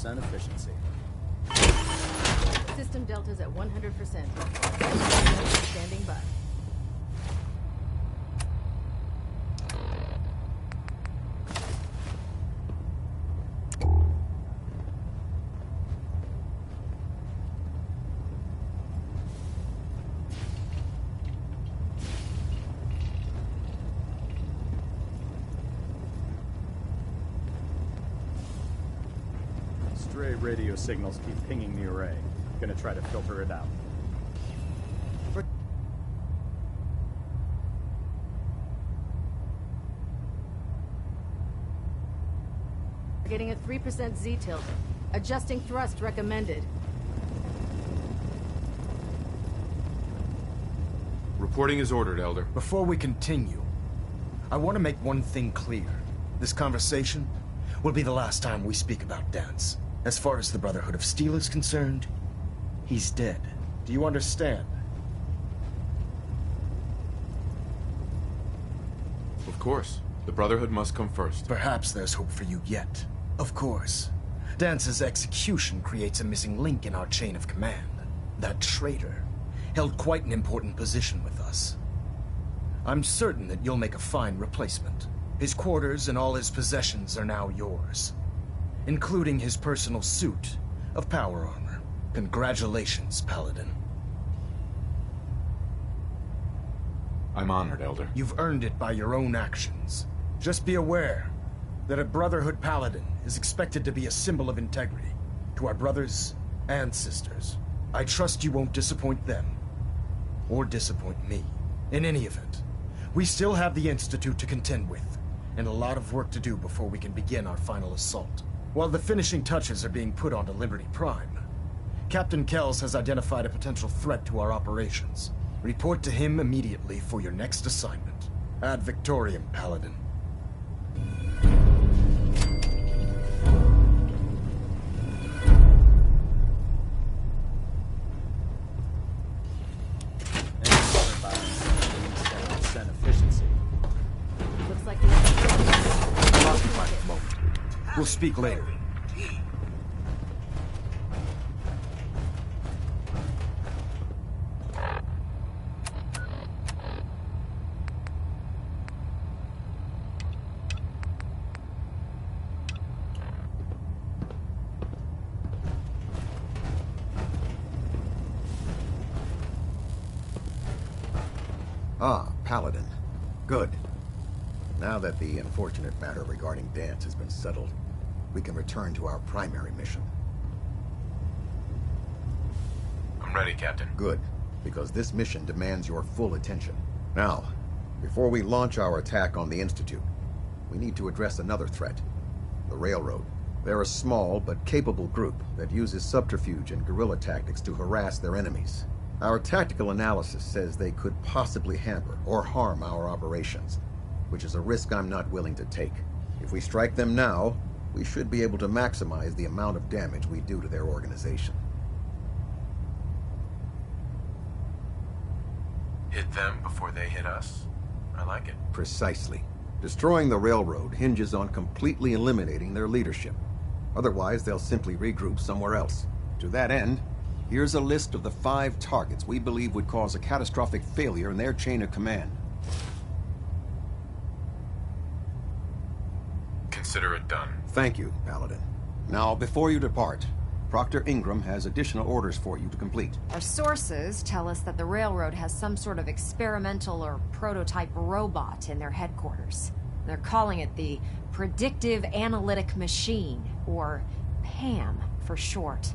100% efficiency. System Delta's at 100%. Standing by. Stray radio signals keep pinging the array. Gonna try to filter it out. Getting a 3% Z-tilt. Adjusting thrust recommended. Reporting is ordered, Elder. Before we continue, I want to make one thing clear. This conversation will be the last time we speak about Dance. As far as the Brotherhood of Steel is concerned, he's dead. Do you understand? Of course. The Brotherhood must come first. Perhaps there's hope for you yet. Of course. Dance's execution creates a missing link in our chain of command. That traitor held quite an important position with us. I'm certain that you'll make a fine replacement. His quarters and all his possessions are now yours, including his personal suit of power armor. Congratulations, Paladin. I'm honored, Elder. You've earned it by your own actions. Just be aware that a Brotherhood Paladin is expected to be a symbol of integrity to our brothers and sisters. I trust you won't disappoint them, or disappoint me. In any event, we still have the Institute to contend with, and a lot of work to do before we can begin our final assault. While the finishing touches are being put onto Liberty Prime, Captain Kells has identified a potential threat to our operations. Report to him immediately for your next assignment. Ad Victoriam, Paladin. Efficiency. Looks like the Occupy the moment. We'll speak later. Ah, Paladin. Good. Now that the unfortunate matter regarding Dance has been settled, we can return to our primary mission. I'm ready, Captain. Good, because this mission demands your full attention. Now, before we launch our attack on the Institute, we need to address another threat, the Railroad. They're a small but capable group that uses subterfuge and guerrilla tactics to harass their enemies. Our tactical analysis says they could possibly hamper or harm our operations, which is a risk I'm not willing to take. If we strike them now, we should be able to maximize the amount of damage we do to their organization. Hit them before they hit us. I like it. Precisely. Destroying the railroad hinges on completely eliminating their leadership. Otherwise, they'll simply regroup somewhere else. To that end, here's a list of the 5 targets we believe would cause a catastrophic failure in their chain of command. Consider it done. Thank you, Paladin. Now, before you depart, Proctor Ingram has additional orders for you to complete. Our sources tell us that the railroad has some sort of experimental or prototype robot in their headquarters. They're calling it the Predictive Analytic Machine, or PAM for short.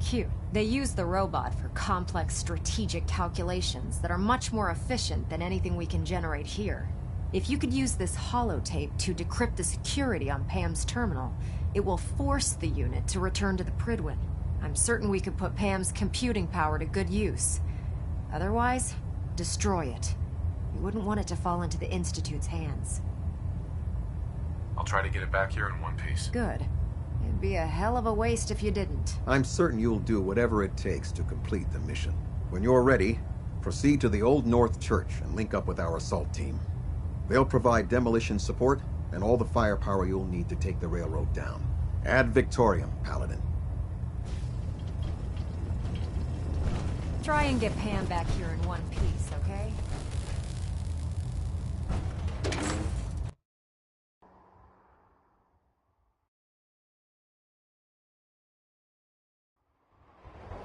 Cute. They use the robot for complex strategic calculations that are much more efficient than anything we can generate here. If you could use this holotape to decrypt the security on Pam's terminal, it will force the unit to return to the Pridwin. I'm certain we could put Pam's computing power to good use. Otherwise, destroy it. We wouldn't want it to fall into the Institute's hands. I'll try to get it back here in one piece. Good. It'd be a hell of a waste if you didn't. I'm certain you'll do whatever it takes to complete the mission. When you're ready, proceed to the Old North Church and link up with our assault team. They'll provide demolition support and all the firepower you'll need to take the railroad down. Ad Victoriam, Paladin. Try and get Pam back here in one piece, okay?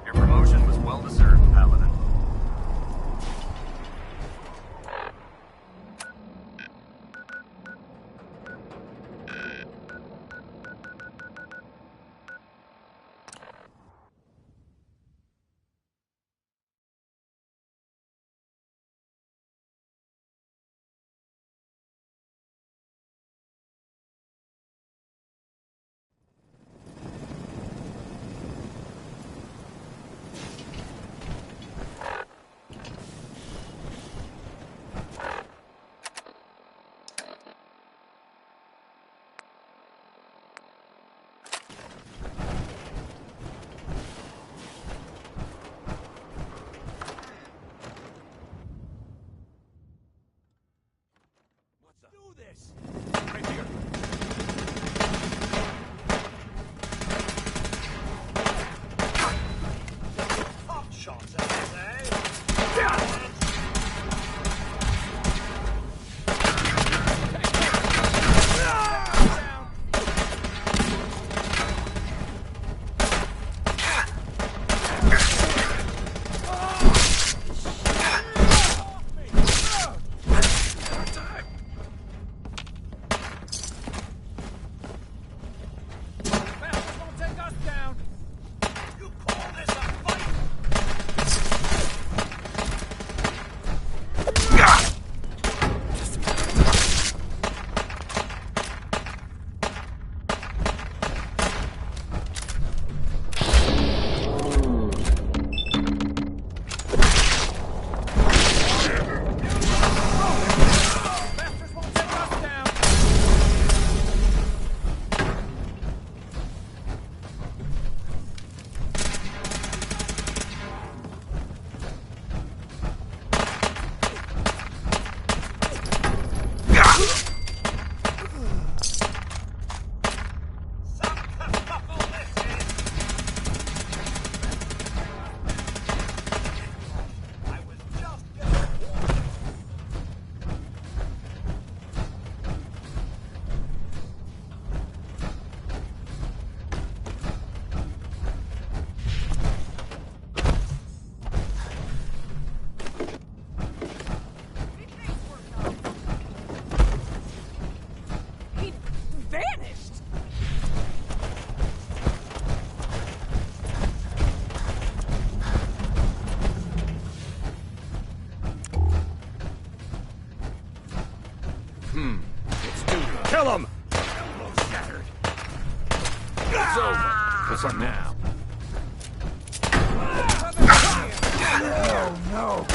Your promotion was well deserved, Paladin. Kill him! Shattered. It's over. What's up now? Oh, no.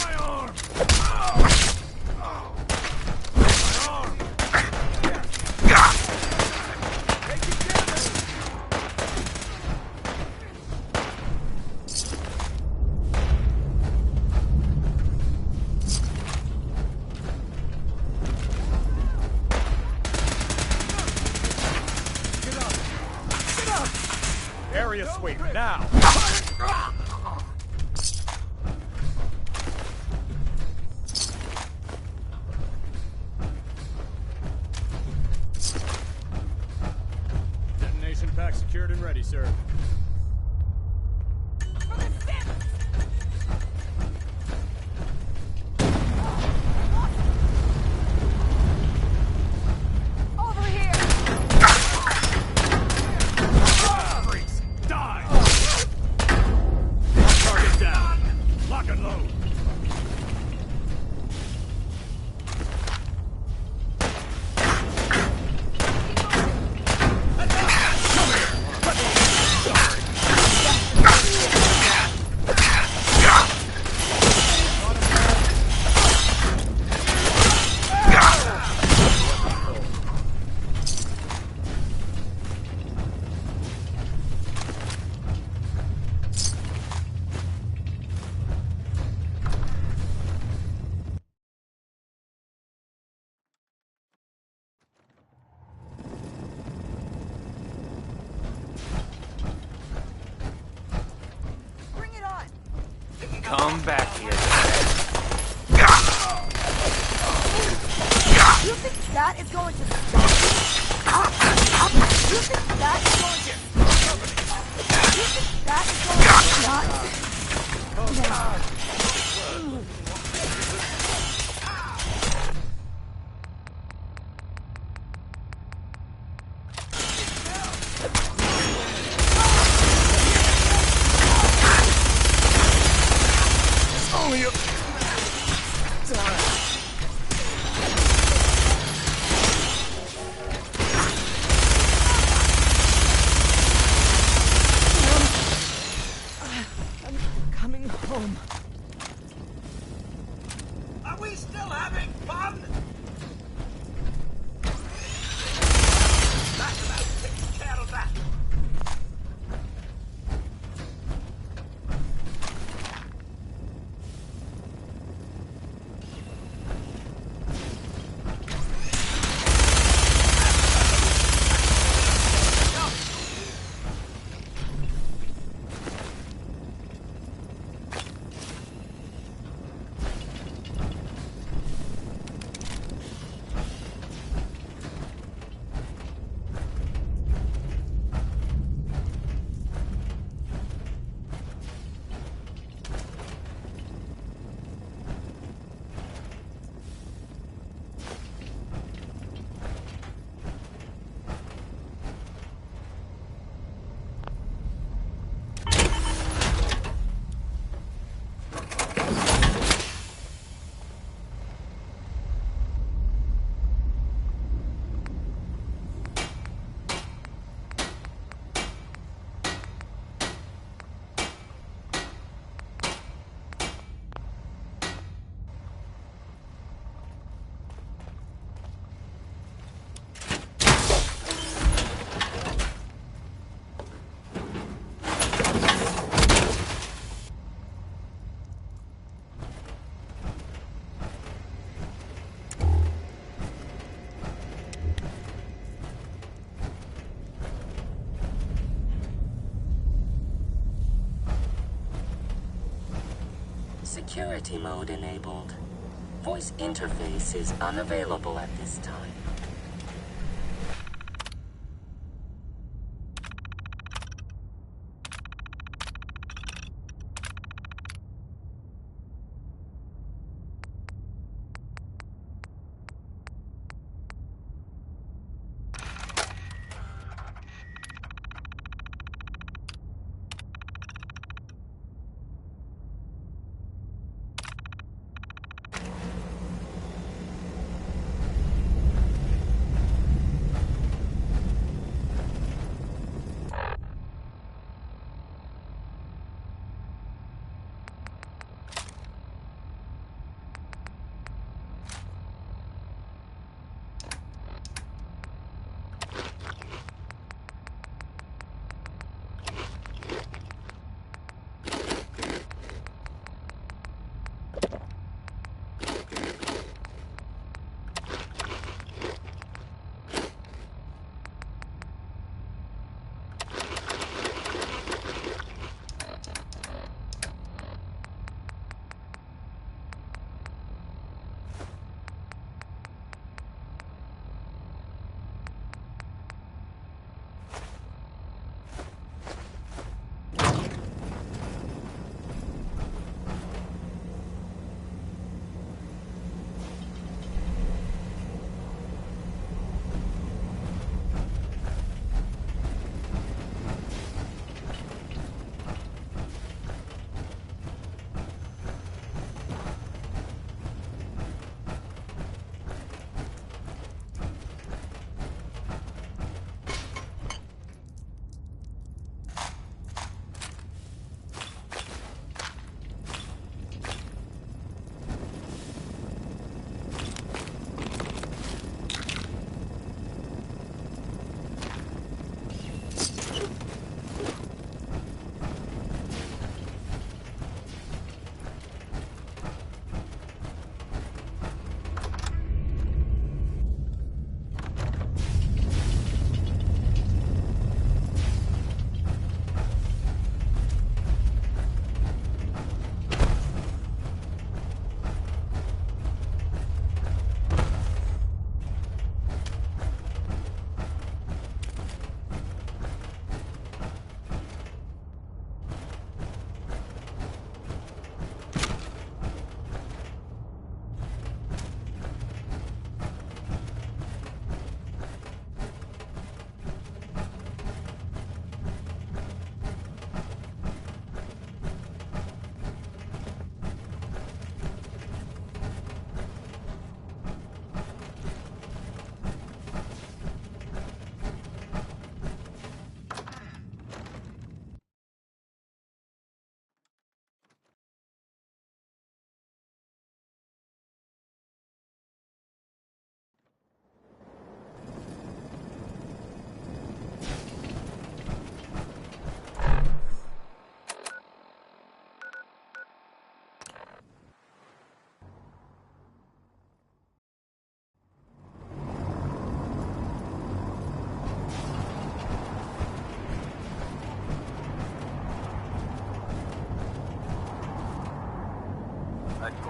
My arm! My arm! Area sweep, now! Detonation pack secured and ready, sir. Over here! Target down. Lock and load. Come here. come back here. You think that is going to stop me? You think that is going to... You think that is going to stop? Only a... Coming home. Are we still having fun? That about takes care of that. Security mode enabled. Voice interface is unavailable at this time.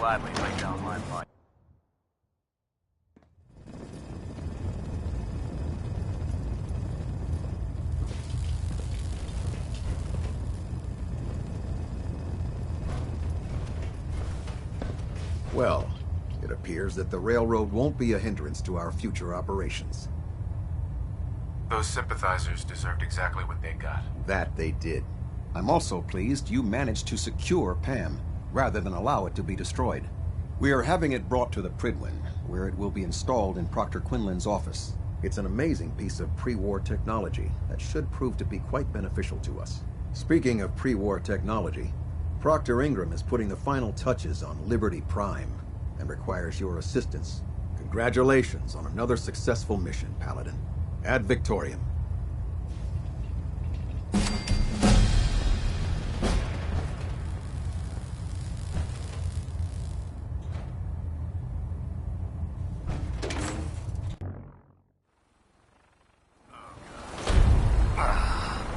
gladly lay down my life. Well, it appears that the railroad won't be a hindrance to our future operations. Those sympathizers deserved exactly what they got. That they did. I'm also pleased you managed to secure Pam, rather than allow it to be destroyed. We are having it brought to the Pridwin, where it will be installed in Proctor Quinlan's office. It's an amazing piece of pre-war technology that should prove to be quite beneficial to us. Speaking of pre-war technology, Proctor Ingram is putting the final touches on Liberty Prime and requires your assistance. Congratulations on another successful mission, Paladin. Ad Victoriam.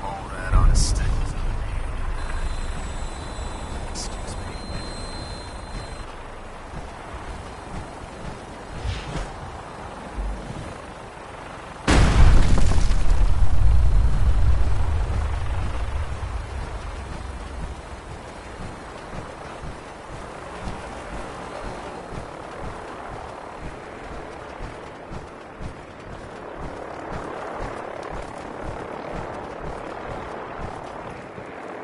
All that on a stick. Excuse me.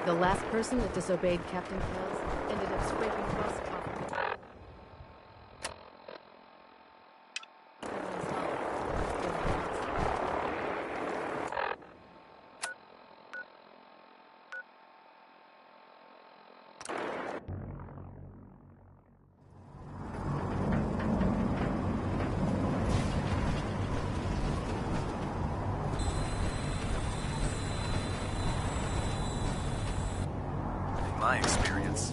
The last person that disobeyed Captain Kells ended up scraping rust off. In my experience.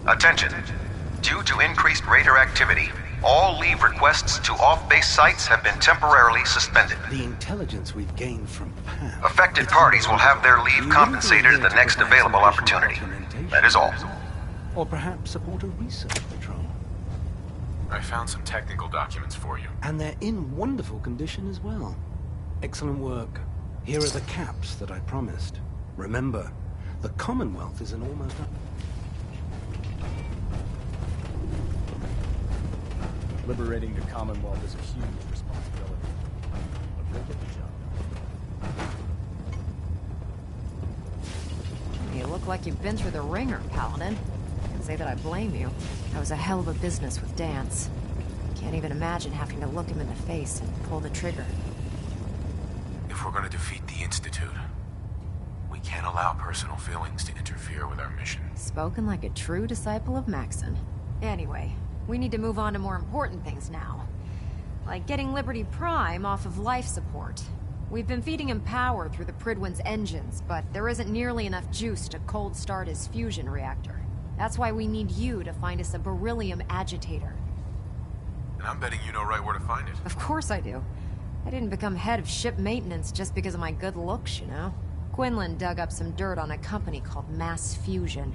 Attention. Due to increased raider activity, all leave requests to off-base sites have been temporarily suspended. The intelligence we've gained from Pam... Affected parties will have their leave compensated at the next available opportunity. That is all. Or perhaps support a research patrol. I found some technical documents for you. And they're in wonderful condition as well. Excellent work. Here are the caps that I promised. Remember, the Commonwealth is an almost... Liberating the Commonwealth is a huge responsibility. But we'll get the job done. You look like you've been through the ringer, Paladin. Can't say that I blame you. That was a hell of a business with Dance. Can't even imagine having to look him in the face and pull the trigger. If we're going to defeat the Institute, we can't allow personal feelings to interfere with our mission. Spoken like a true disciple of Maxon. Anyway, we need to move on to more important things now. Like getting Liberty Prime off of life support. We've been feeding him power through the Pridwin's engines, but there isn't nearly enough juice to cold start his fusion reactor. That's why we need you to find us a beryllium agitator. And I'm betting you know right where to find it. Of course I do. I didn't become head of ship maintenance just because of my good looks, you know? Quinlan dug up some dirt on a company called Mass Fusion.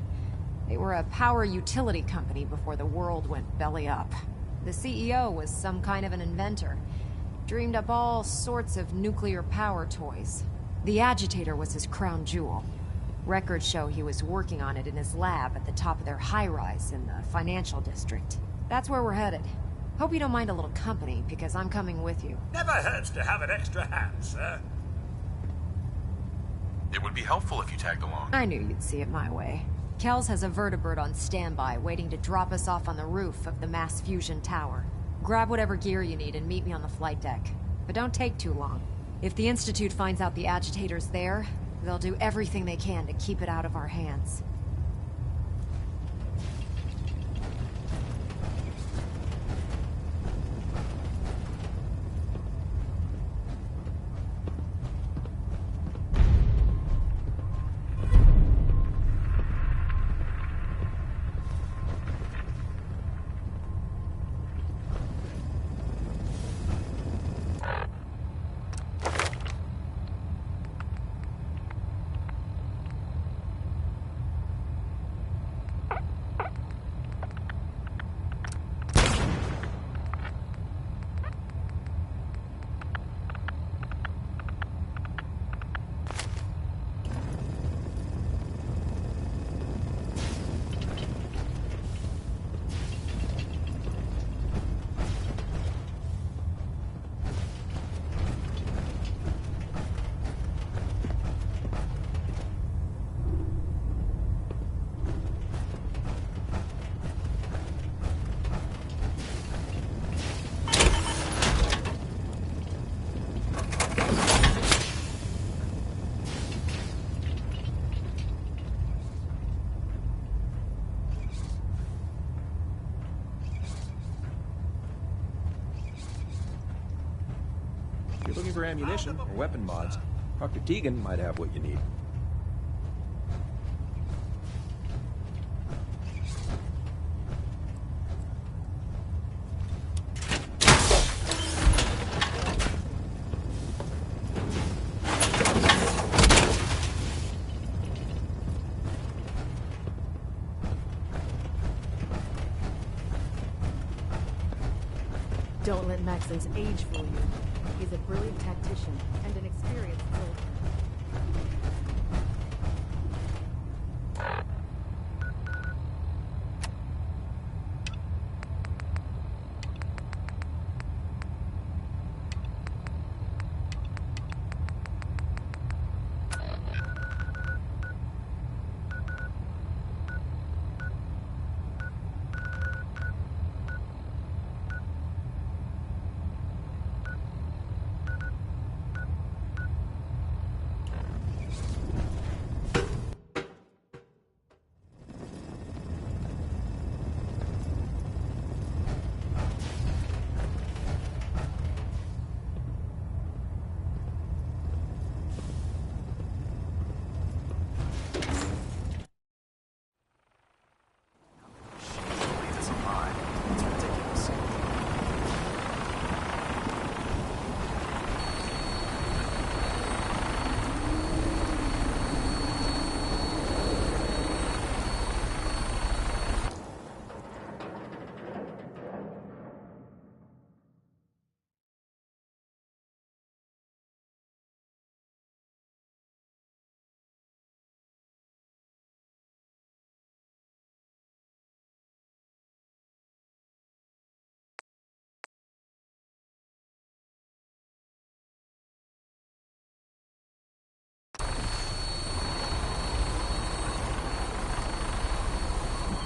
They were a power utility company before the world went belly up. The CEO was some kind of an inventor. Dreamed up all sorts of nuclear power toys. The agitator was his crown jewel. Records show he was working on it in his lab at the top of their high-rise in the financial district. That's where we're headed. Hope you don't mind a little company, because I'm coming with you. Never hurts to have an extra hand, sir. It would be helpful if you tagged along. I knew you'd see it my way. Kells has a vertibird on standby, waiting to drop us off on the roof of the Mass Fusion Tower. Grab whatever gear you need and meet me on the flight deck. But don't take too long. If the Institute finds out the agitator's there, they'll do everything they can to keep it out of our hands. If you're looking for ammunition or weapon mods, Dr. Tegan might have what you need. Don't let Maxon's age fool you. He's a brilliant tactician and an experienced soldier.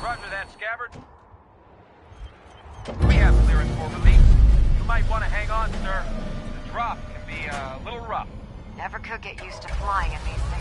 Roger that, Scabbard. We have clearance for relief. You might want to hang on, sir. The drop can be a little rough. Never could get used to flying in these things.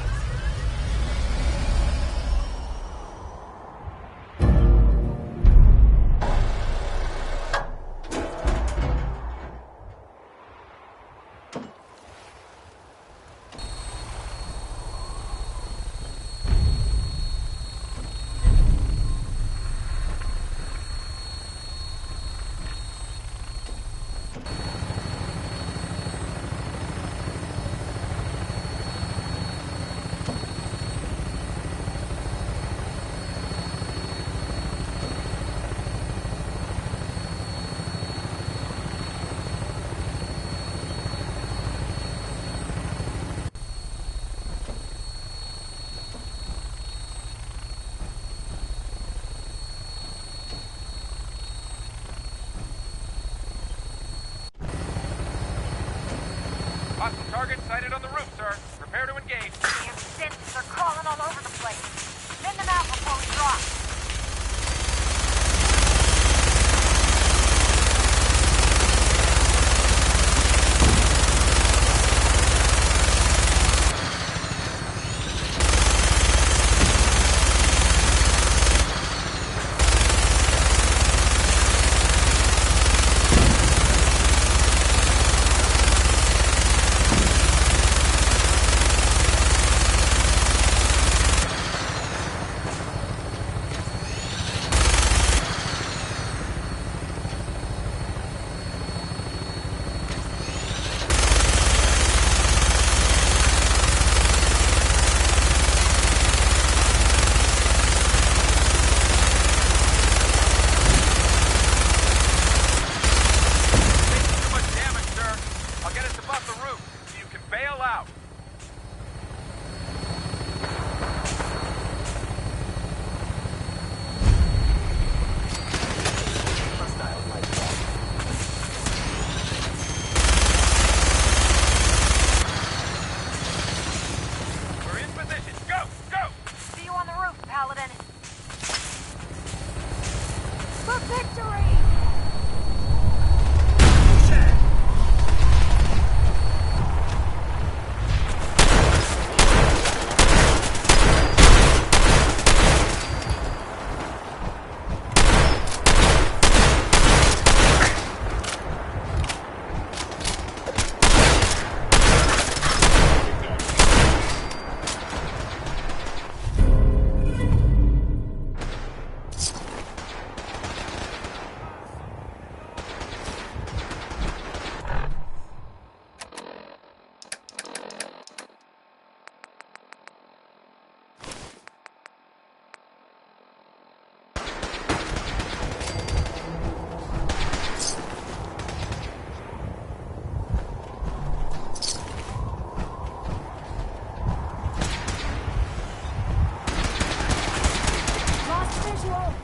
Visual!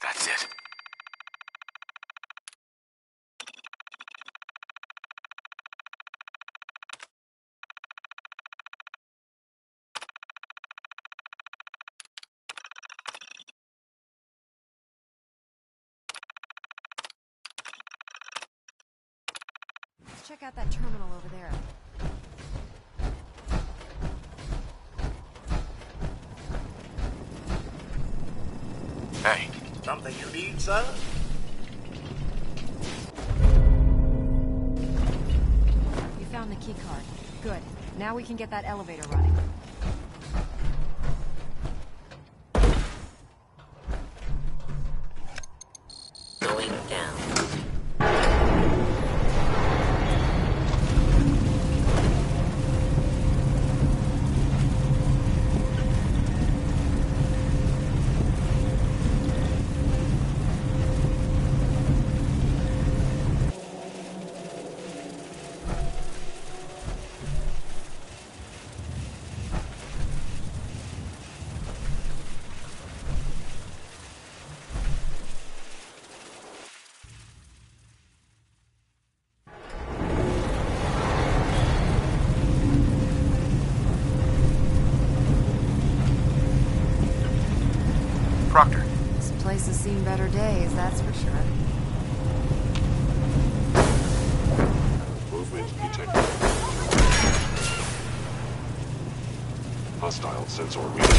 That's it. Let's check out that terminal over there. Hey. Something you need, sir? You found the key card. Good. Now we can get that elevator running. Going down. Proctor. This place has seen better days, that's for sure. Movement detected. Hostile sensor reading.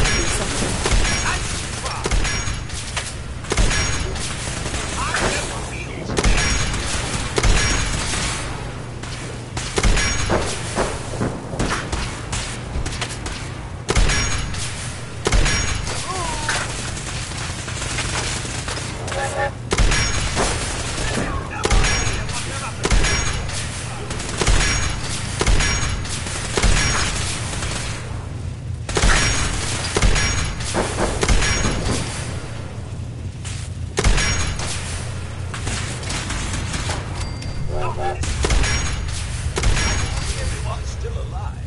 Everyone's still alive.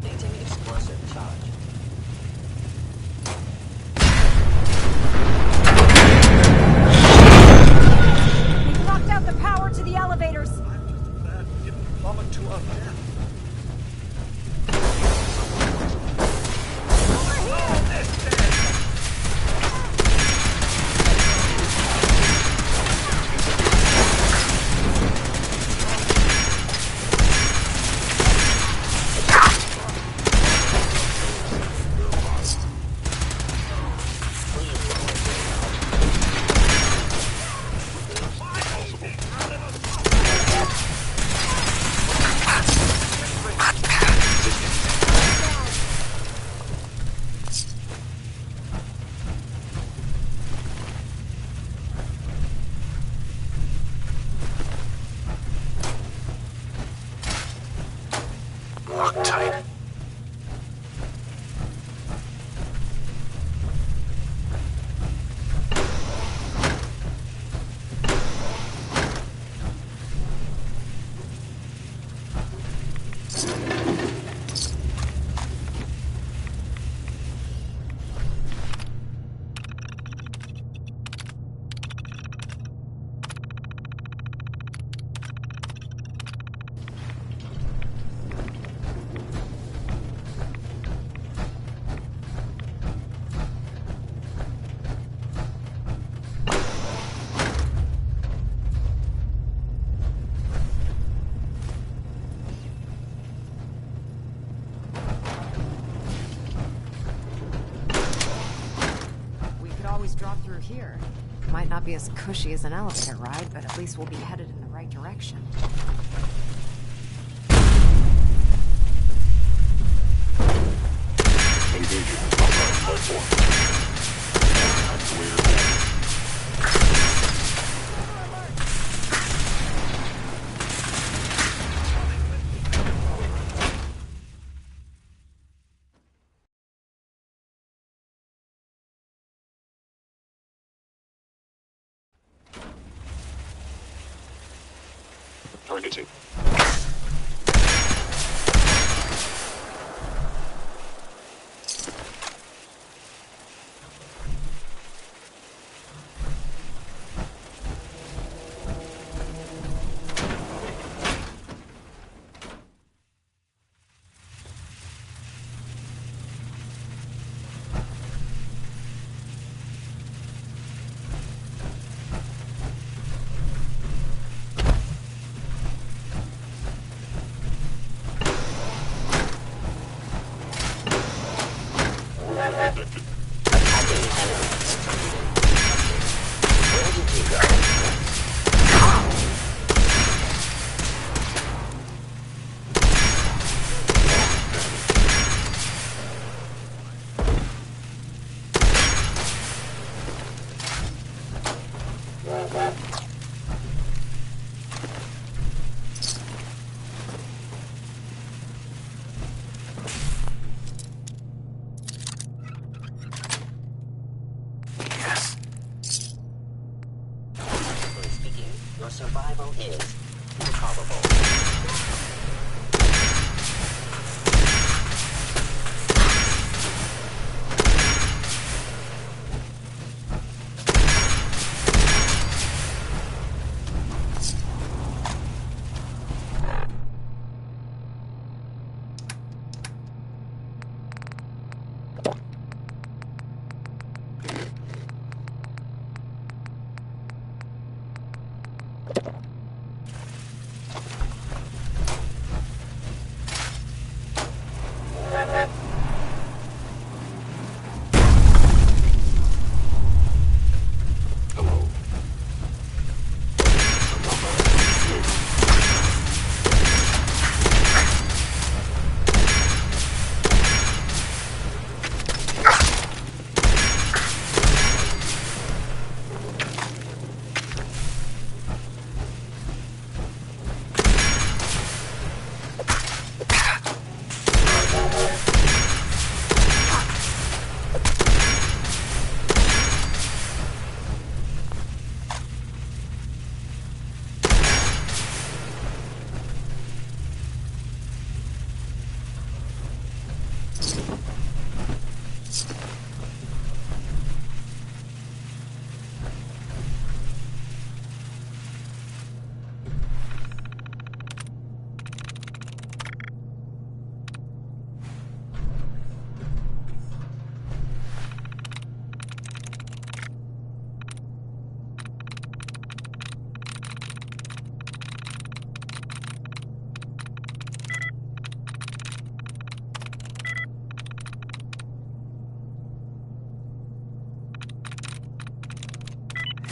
Maintaining explosive charge. We've locked out the power to the elevators! That didn't plummet to our death. Lock tight. through here. Might not be as cushy as an elevator ride, but at least we'll be headed in the right direction. Engaging hostile platform. Activator damage. Targeting. Your survival is improbable.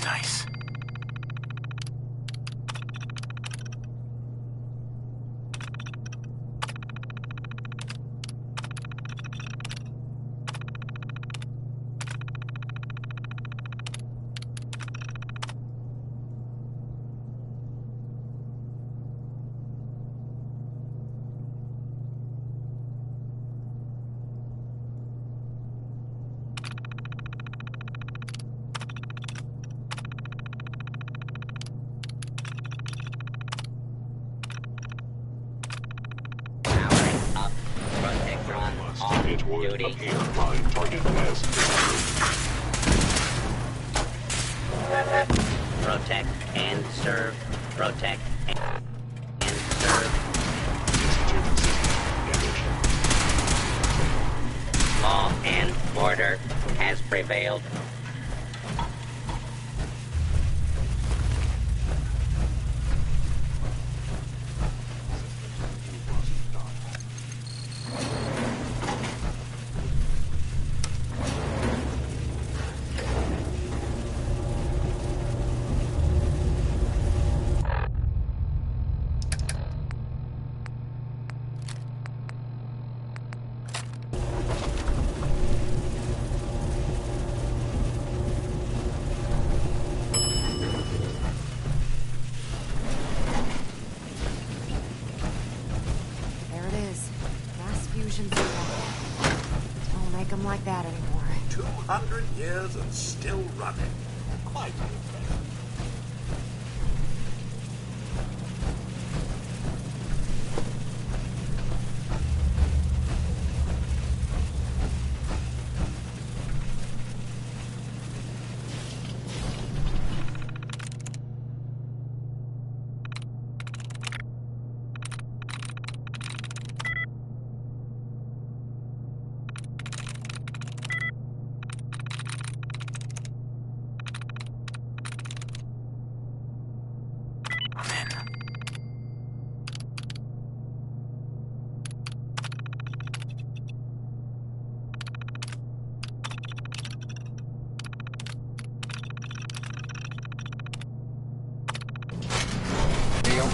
Nice. It would appear my target has Protect and serve. Protect and serve. Law and order has prevailed. make them like that anymore. 200 years and still running. Quite impressive.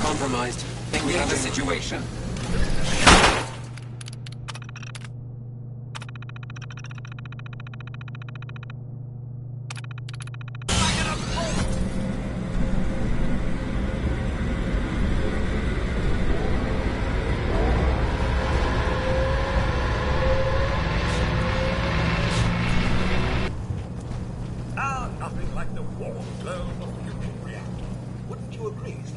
Compromised. Think we have a situation. Nothing like the warm glow of a fusion reactor. Wouldn't you agree, sir?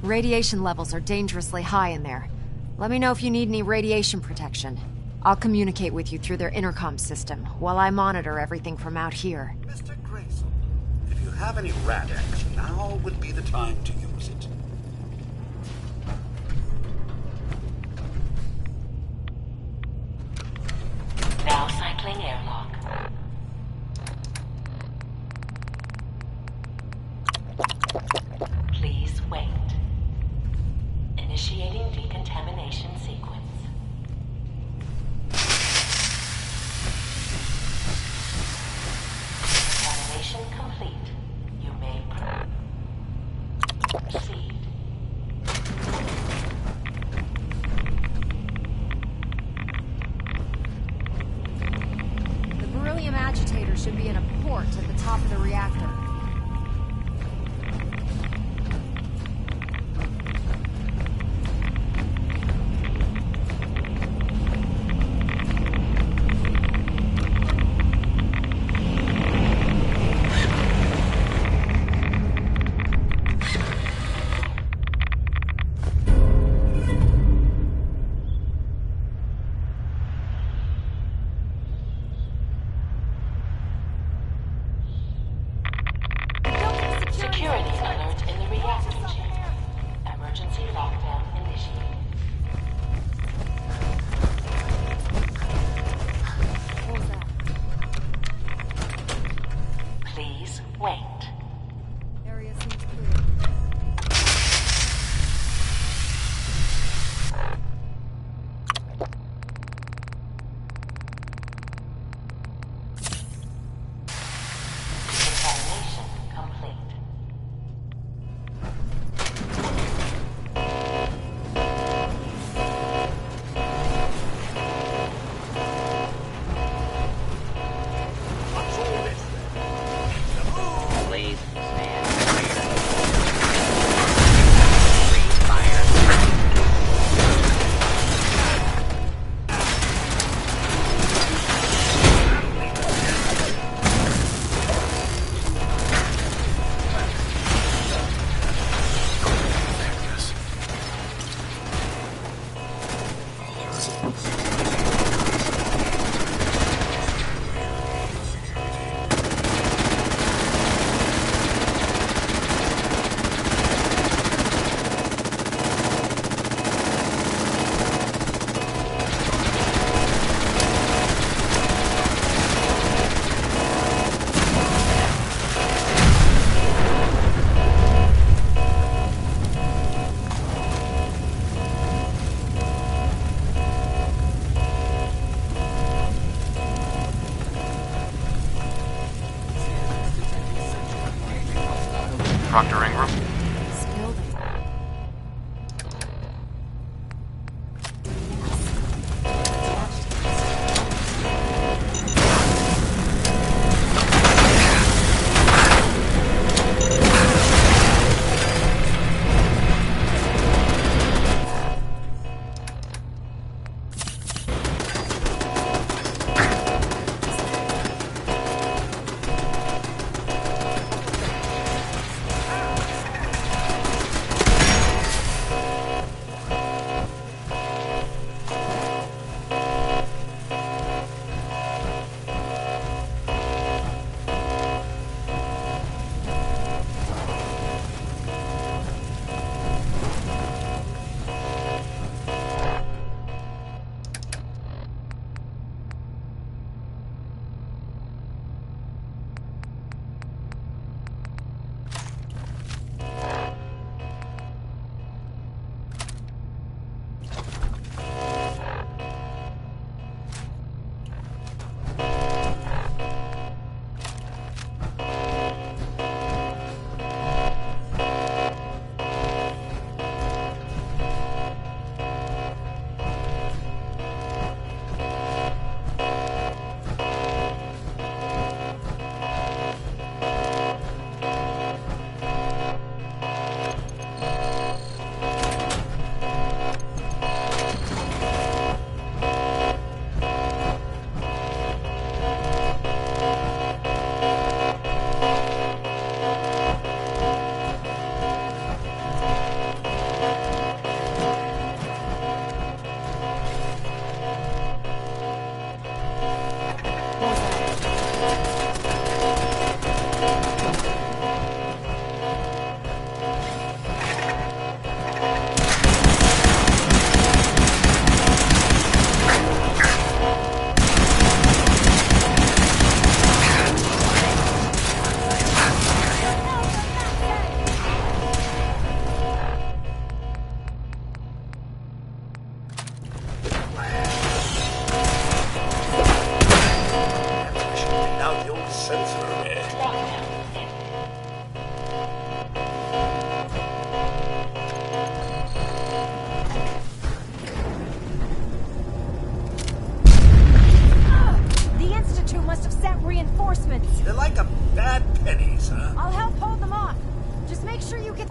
Radiation levels are dangerously high in there. Let me know if you need any radiation protection. I'll communicate with you through their intercom system, while I monitor everything from out here. Mr. Grayson, if you have any Rad-X, now would be the time to use it. Now cycling airlock. Please wait. Initiating decontamination sequence. Contamination complete. You may proceed. The beryllium agitator should be in a port at the top of the reactor. Security alert in the reactor chamber. Emergency lockdown initiated. Please wait. Area seems clear. Contamination complete. What's all this then? Please stand clear. Now your sensor array. The Institute must have sent reinforcements. They're like a bad penny, sir. I'll help hold them off. Just make sure you get...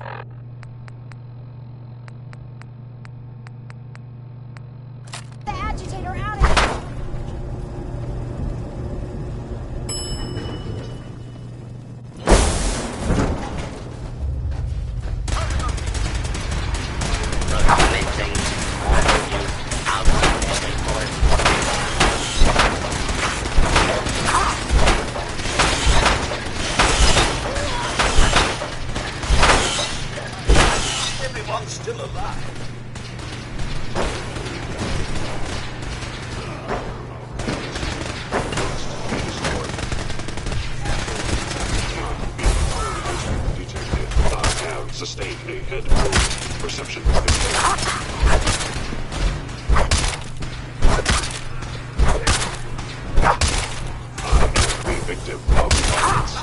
the agitator out of here. Missing. All of you. Out of every port. Everyone's still alive. Detected. I have sustained a head wound. Perception impaired. I am the victim of violence.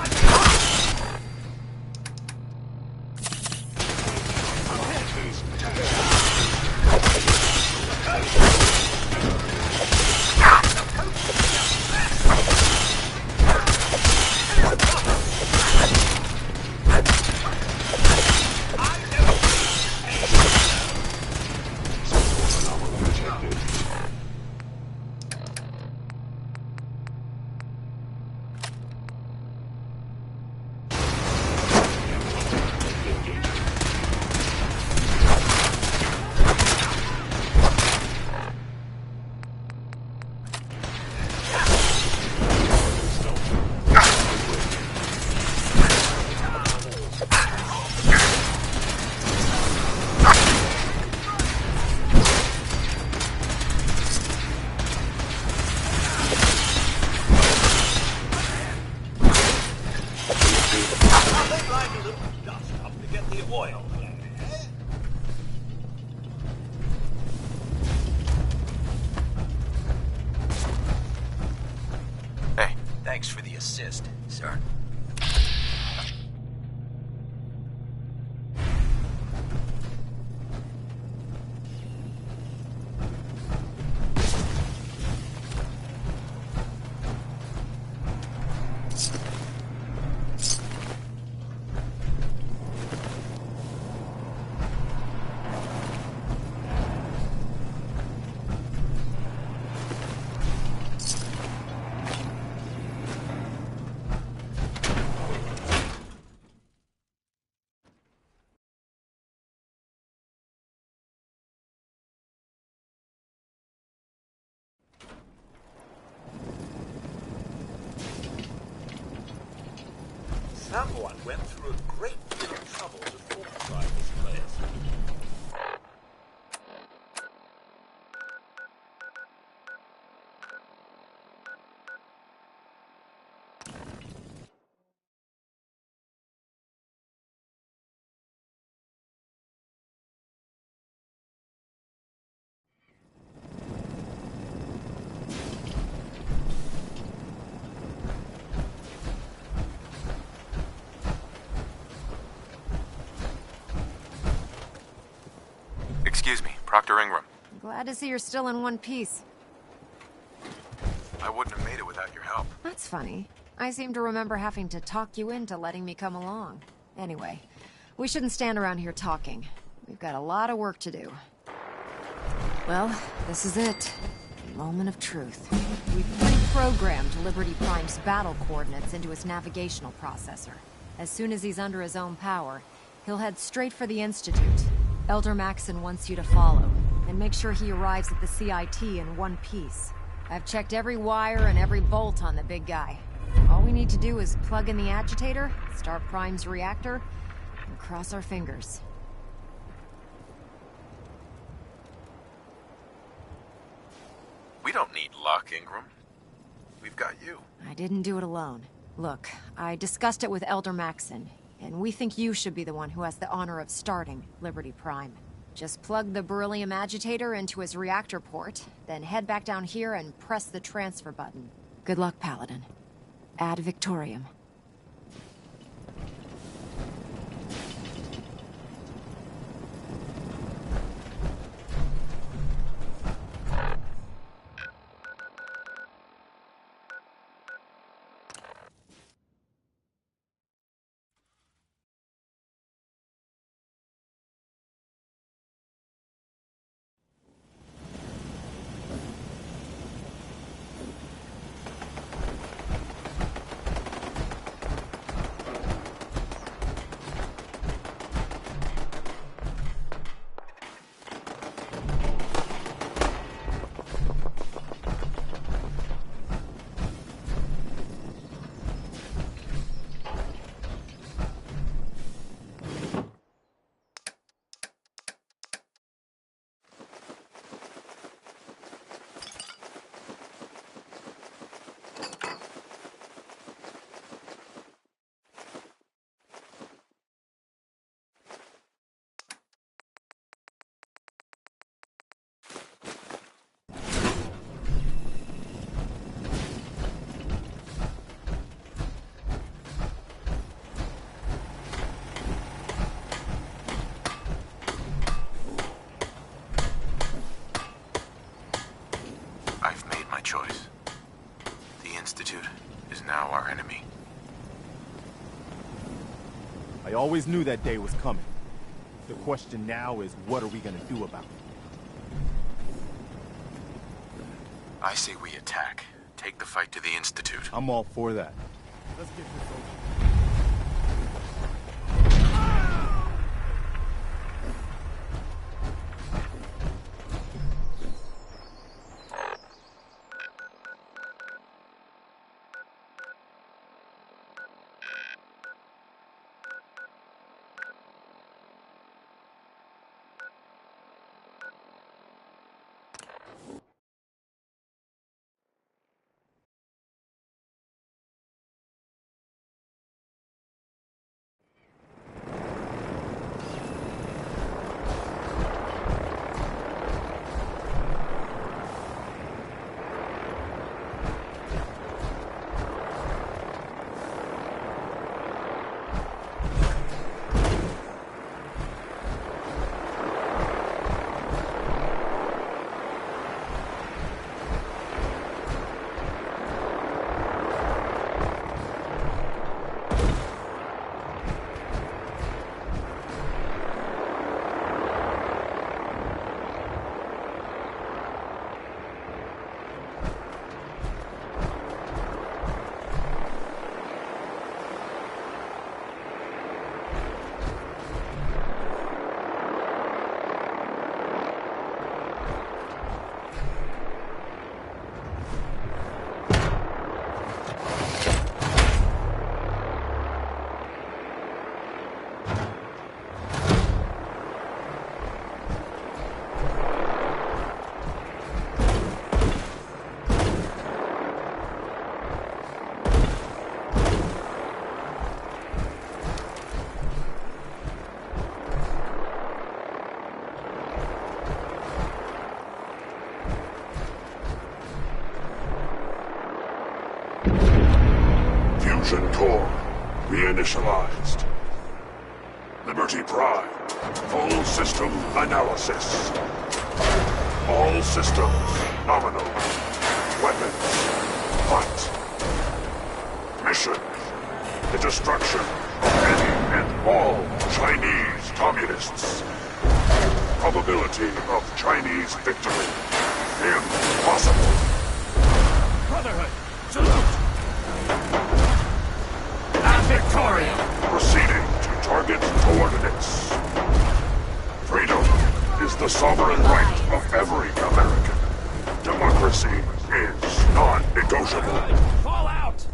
They lined a little dust up to get the oil. Hey, Thanks for the assist, sir. Someone went through a great deal of trouble to fortify this place. excuse me, Proctor Ingram. Glad to see you're still in one piece. I wouldn't have made it without your help. That's funny. I seem to remember having to talk you into letting me come along. Anyway, we shouldn't stand around here talking. We've got a lot of work to do. Well, this is it. The moment of truth. We've reprogrammed Liberty Prime's battle coordinates into his navigational processor. As soon as he's under his own power, he'll head straight for the Institute. Elder Maxon wants you to follow, and make sure he arrives at the CIT in one piece. I've checked every wire and every bolt on the big guy. All we need to do is plug in the agitator, start Prime's reactor, and cross our fingers. We don't need luck, Ingram. We've got you. I didn't do it alone. Look, I discussed it with Elder Maxson, and we think you should be the one who has the honor of starting Liberty Prime. Just plug the beryllium agitator into his reactor port, then head back down here and press the transfer button. Good luck, Paladin. Ad Victoriam. Choice. The Institute is now our enemy. I always knew that day was coming. The question now is, what are we gonna do about it? I say we attack. Take the fight to the Institute. I'm all for that. Let's get this over. Fusion core reinitialized. Liberty Prime. Full system analysis. All systems nominal. Weapons hot. Mission: the destruction of any and all Chinese communists. Probability of Chinese victory: impossible. Brotherhood, salute! Victoria! Proceeding to target coordinates. Freedom is the sovereign right of every American. Democracy is non-negotiable. Fall out!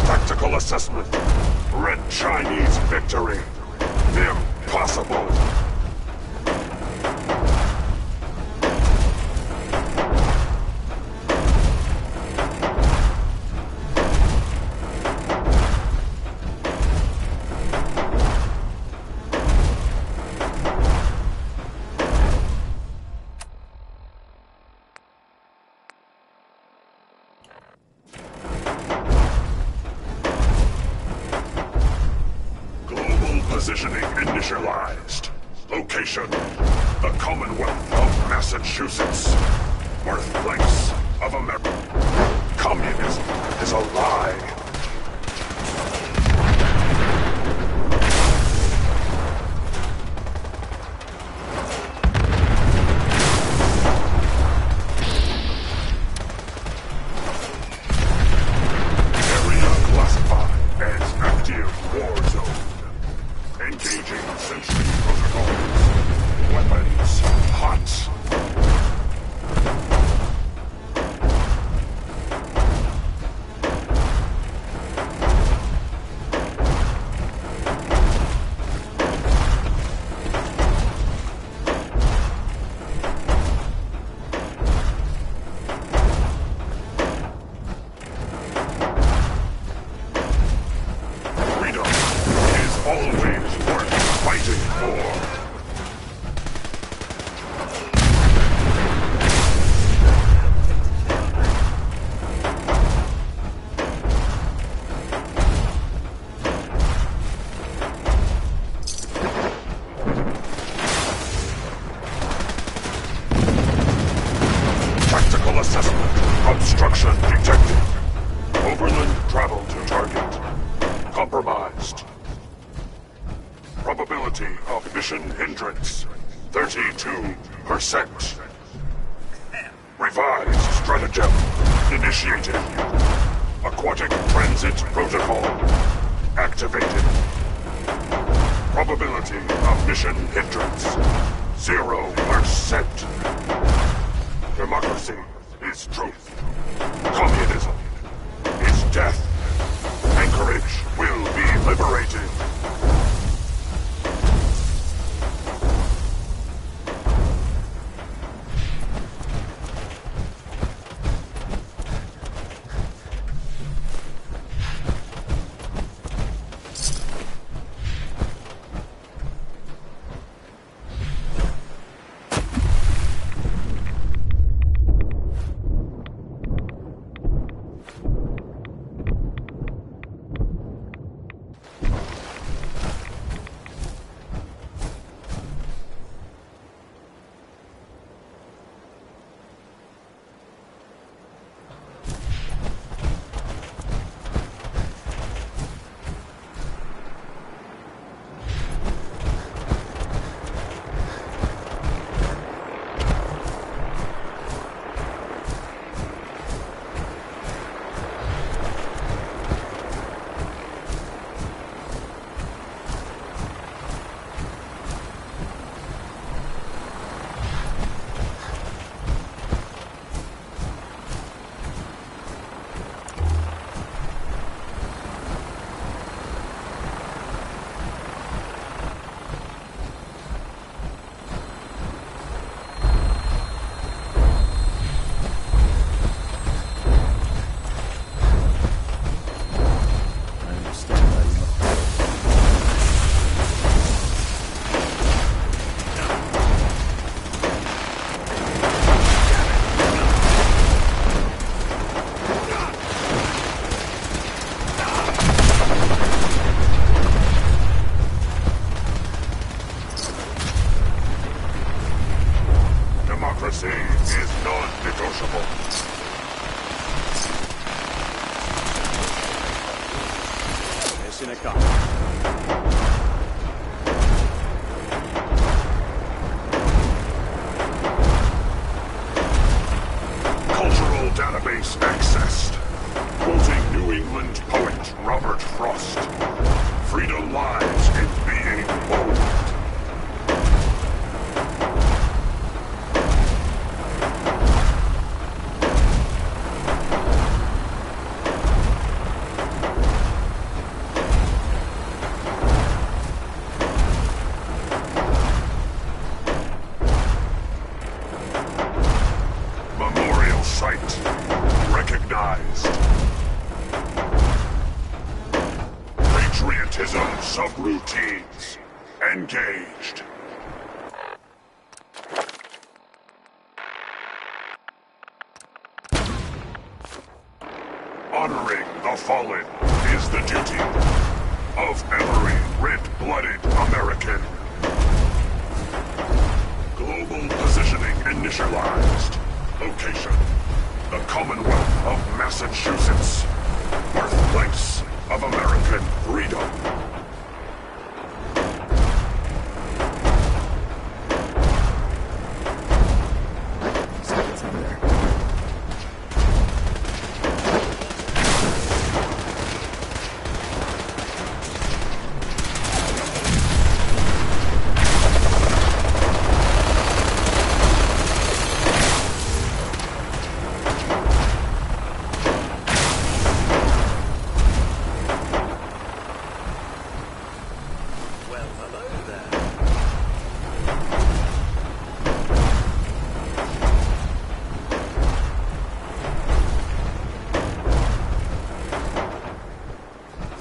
Tactical assessment. Red Chinese victory. Impossible. Global positioning initialized. Location: the Commonwealth of Massachusetts. Birthplace of America. Communism is a lie. Area classified as active war zone. Engaging sentry protocols. Weapons hot. Freedom is always worth fighting for. Tactical assessment. Obstruction detected. Overland travel to target. Compromised. Probability of mission hindrance. 32%. Revised stratagem. Initiated. Aquatic transit protocol. Activated. Probability of mission hindrance. 0%. Democracy is truth. Communism is death. Anchorage will be liberated. Secrecy is non-negotiable. Mission accomplished. Cultural database accessed. Quoting New England poet Robert Frost. Freedom lies in being bold. Memorial site recognized. Patriotism subroutines engaged. Honoring the fallen is the duty of every red-blooded American. Global positioning initialized. Location: the Commonwealth of Massachusetts. Birthplace of American freedom. Something's over there.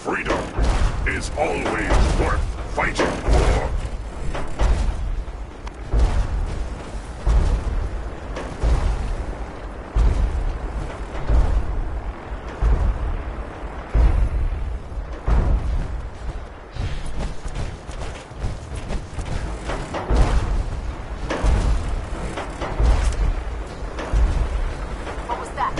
Freedom is always worth fighting for. What was that?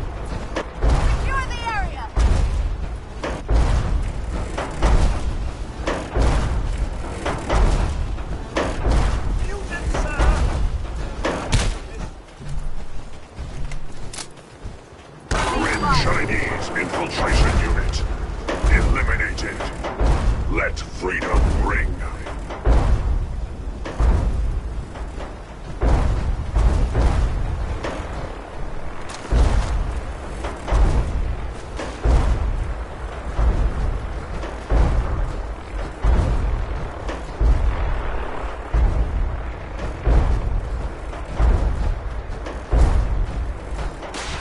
Secure the area! Grim Chinese infiltration unit. Eliminated. Let freedom ring.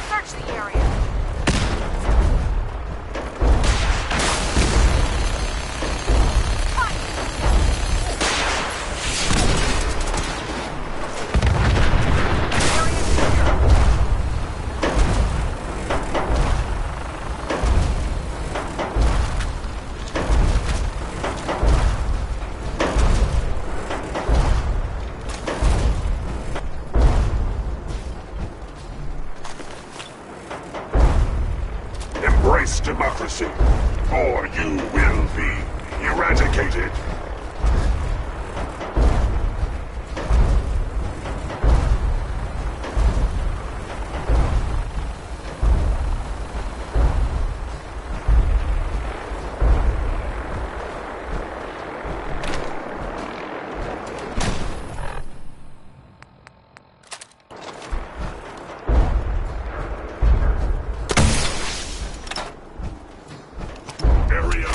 Search the area. Embrace democracy, or you will be eradicated.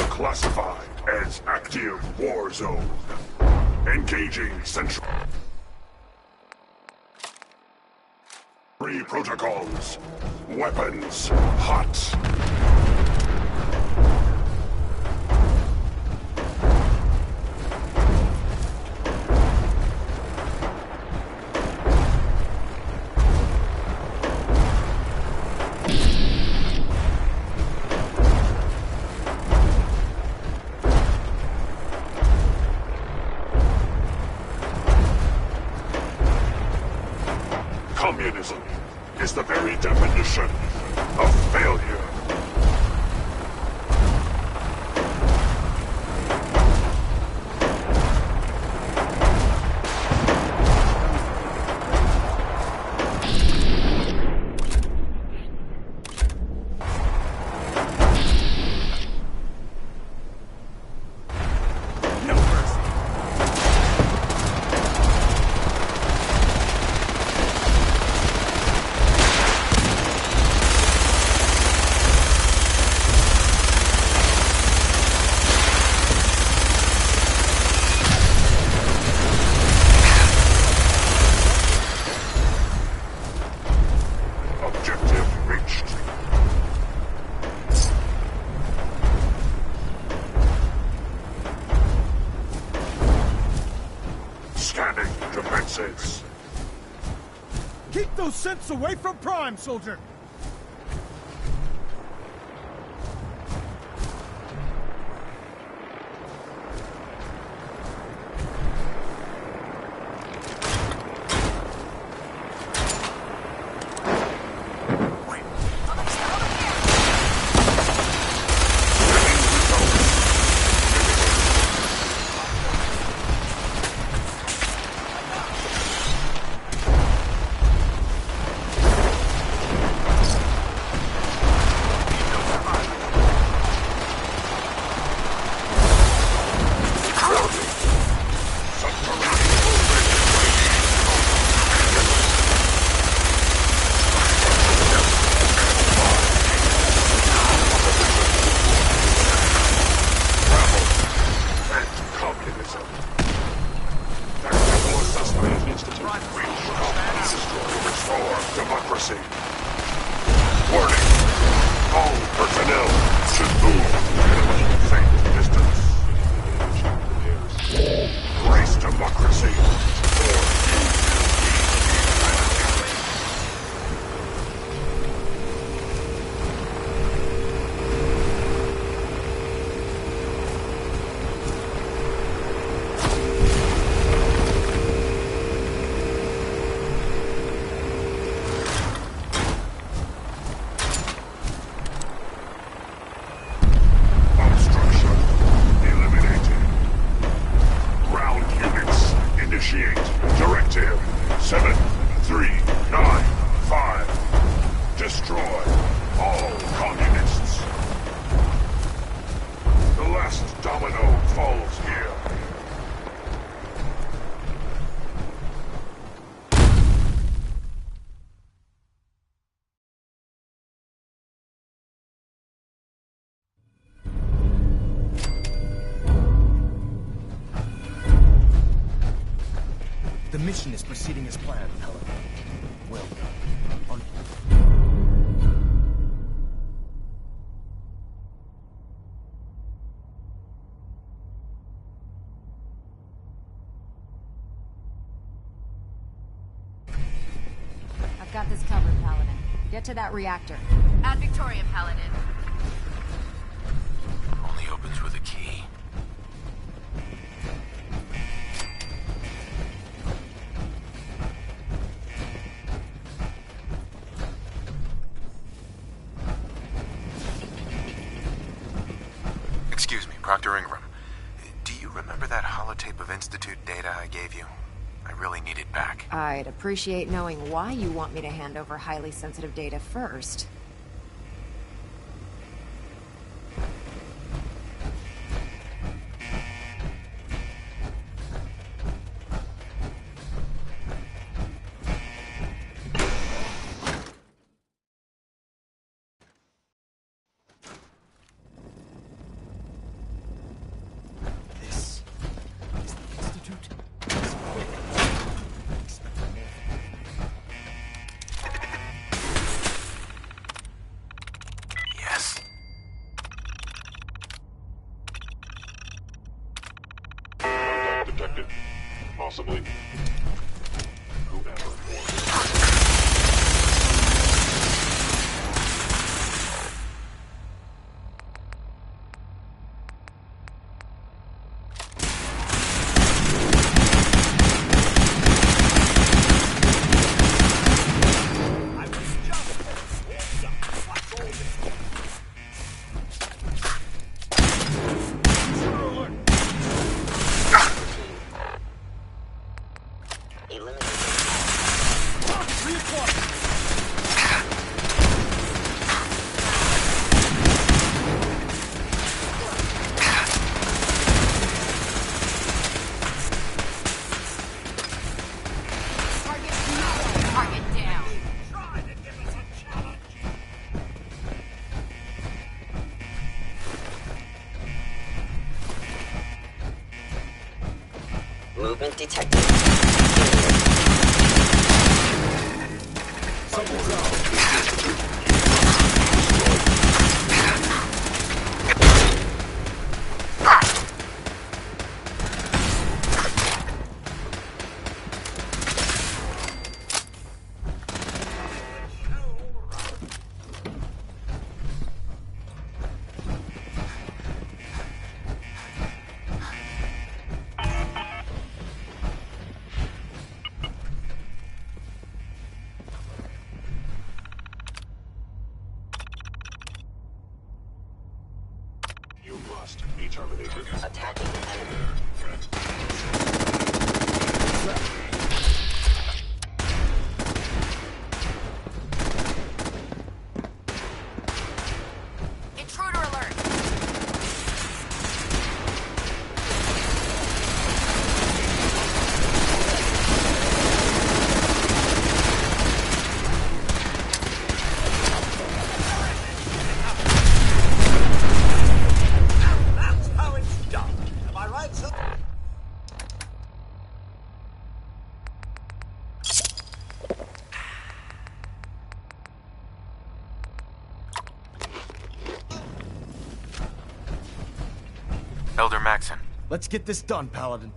Classified as active war zone. Engaging central. Free protocols. Weapons hot. Communism is the very definition of failure. Scanning defenses. Keep those synths away from Prime, soldier! Directive 7395. Destroy all communists. The last domino falls here. The mission is proceeding as planned, Helen. Well done. I've got this covered, Paladin. Get to that reactor. At Victoria, Paladin. Only opens with a key. Proctor Ingram, do you remember that holotape of Institute data I gave you? I really need it back. I'd appreciate knowing why you want me to hand over highly sensitive data first. Detected. Possibly. Whoever. Movement detected. Something's out. You must be terminated. Attacking enemy. Intruder alert! That's how it's done. Am I right, sir? Elder Maxon. Let's get this done, Paladin.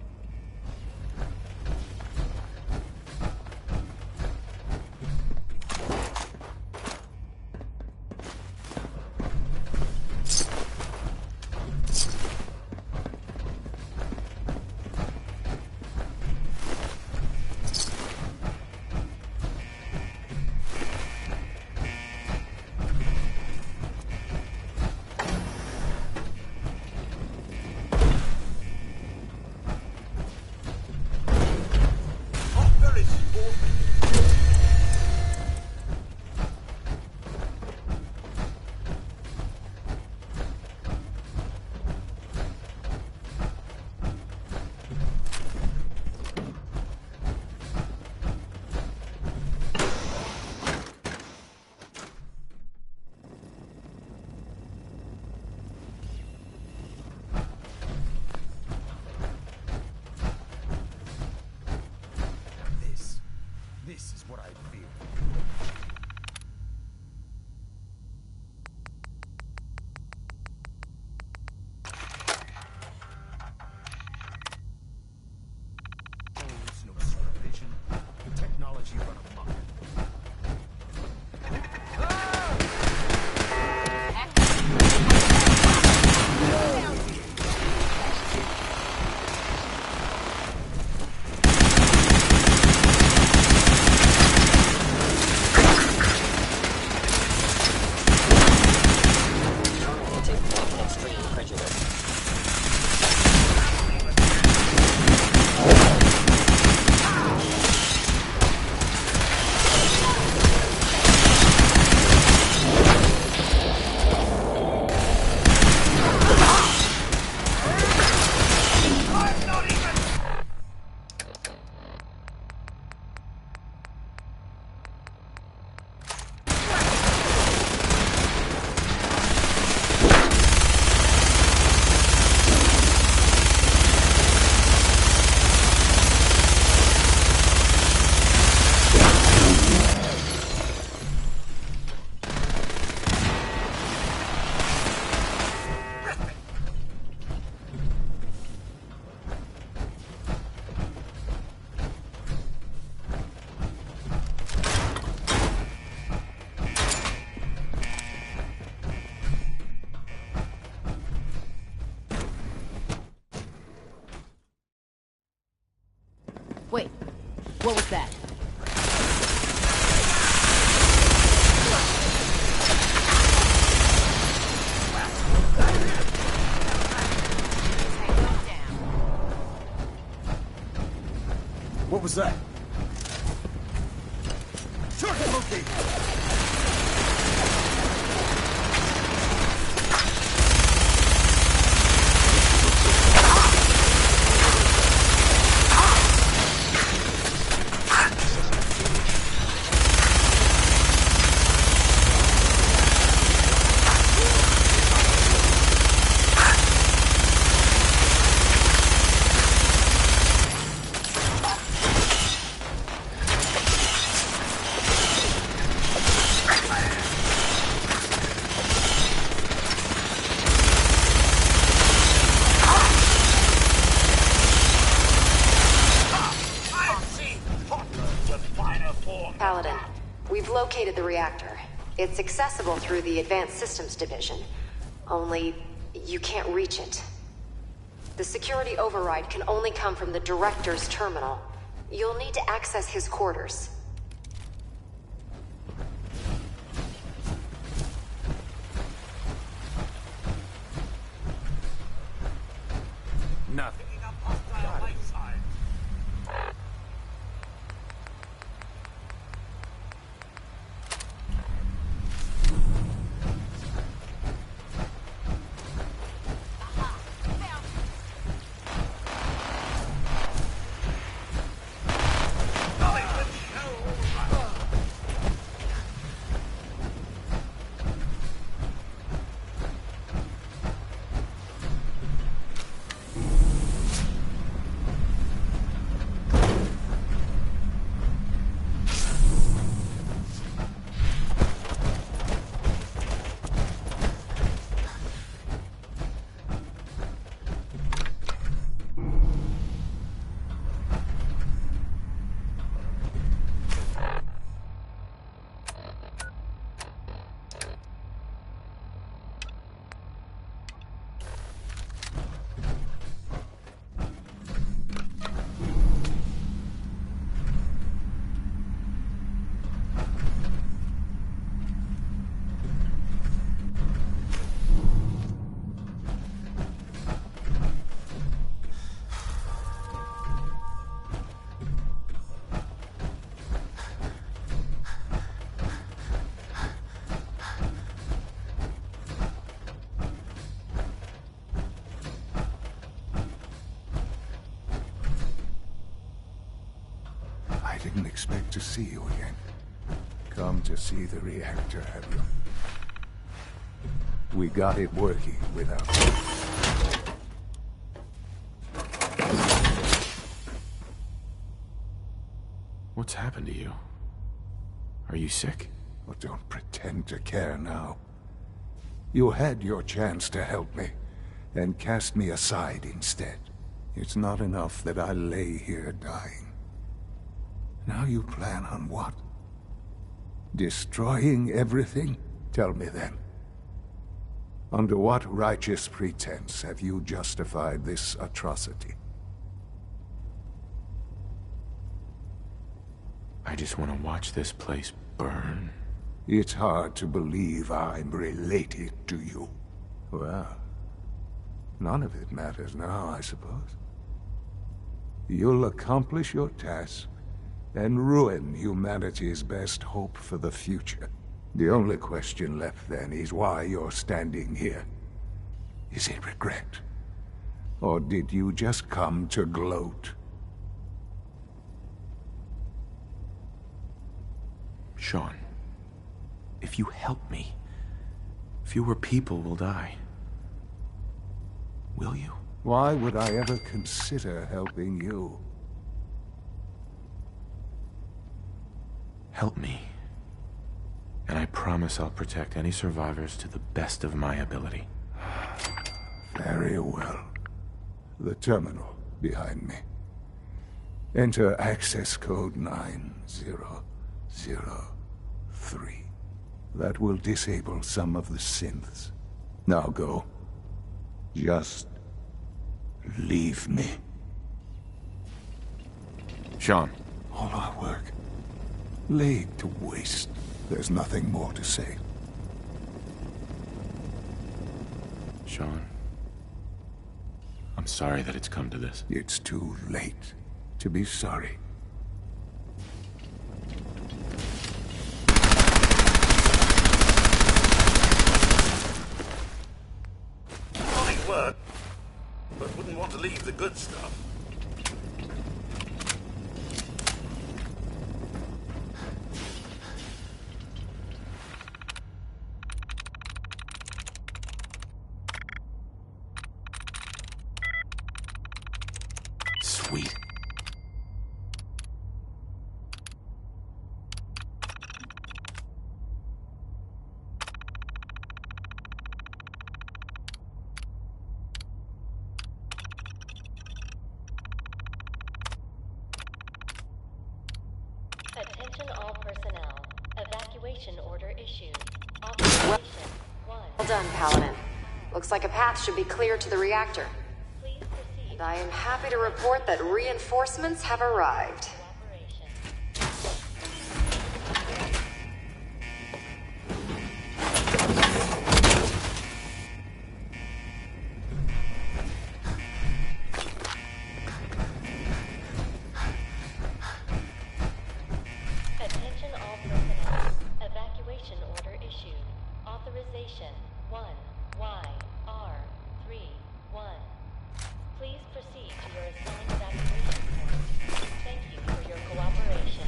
What was that? What was that? Target located! Paladin, we've located the reactor. It's accessible through the Advanced Systems Division. Only, you can't reach it. The security override can only come from the Director's terminal. You'll need to access his quarters. Nothing. I didn't expect to see you again. Come to see the reactor, have you? We got it working without you. What's happened to you? Are you sick? Oh, don't pretend to care now. You had your chance to help me, and cast me aside instead. It's not enough that I lay here dying. Now you plan on what? Destroying everything? Tell me then. Under what righteous pretense have you justified this atrocity? I just want to watch this place burn. It's hard to believe I'm related to you. Well, none of it matters now, I suppose. You'll accomplish your task and ruin humanity's best hope for the future. The only question left then is why you're standing here. Is it regret? Or did you just come to gloat? Sean, if you help me, fewer people will die. Will you? Why would I ever consider helping you? Help me. And I promise I'll protect any survivors to the best of my ability. Very well. The terminal behind me. Enter access code 9003. That will disable some of the synths. Now go. Just leave me. Sean. All our work laid to waste. There's nothing more to say. Sean, I'm sorry that it's come to this. It's too late to be sorry. Fine work, but wouldn't want to leave the good stuff. Sweet. Attention all personnel. Evacuation order issued. Authorization 1. Well done, Paladin. Looks like a path should be clear to the reactor. And I am happy to report that reinforcements have arrived. Attention all personnel. Evacuation order issued. Authorization 1YR31. Please proceed to your assigned evacuation point. Thank you for your cooperation.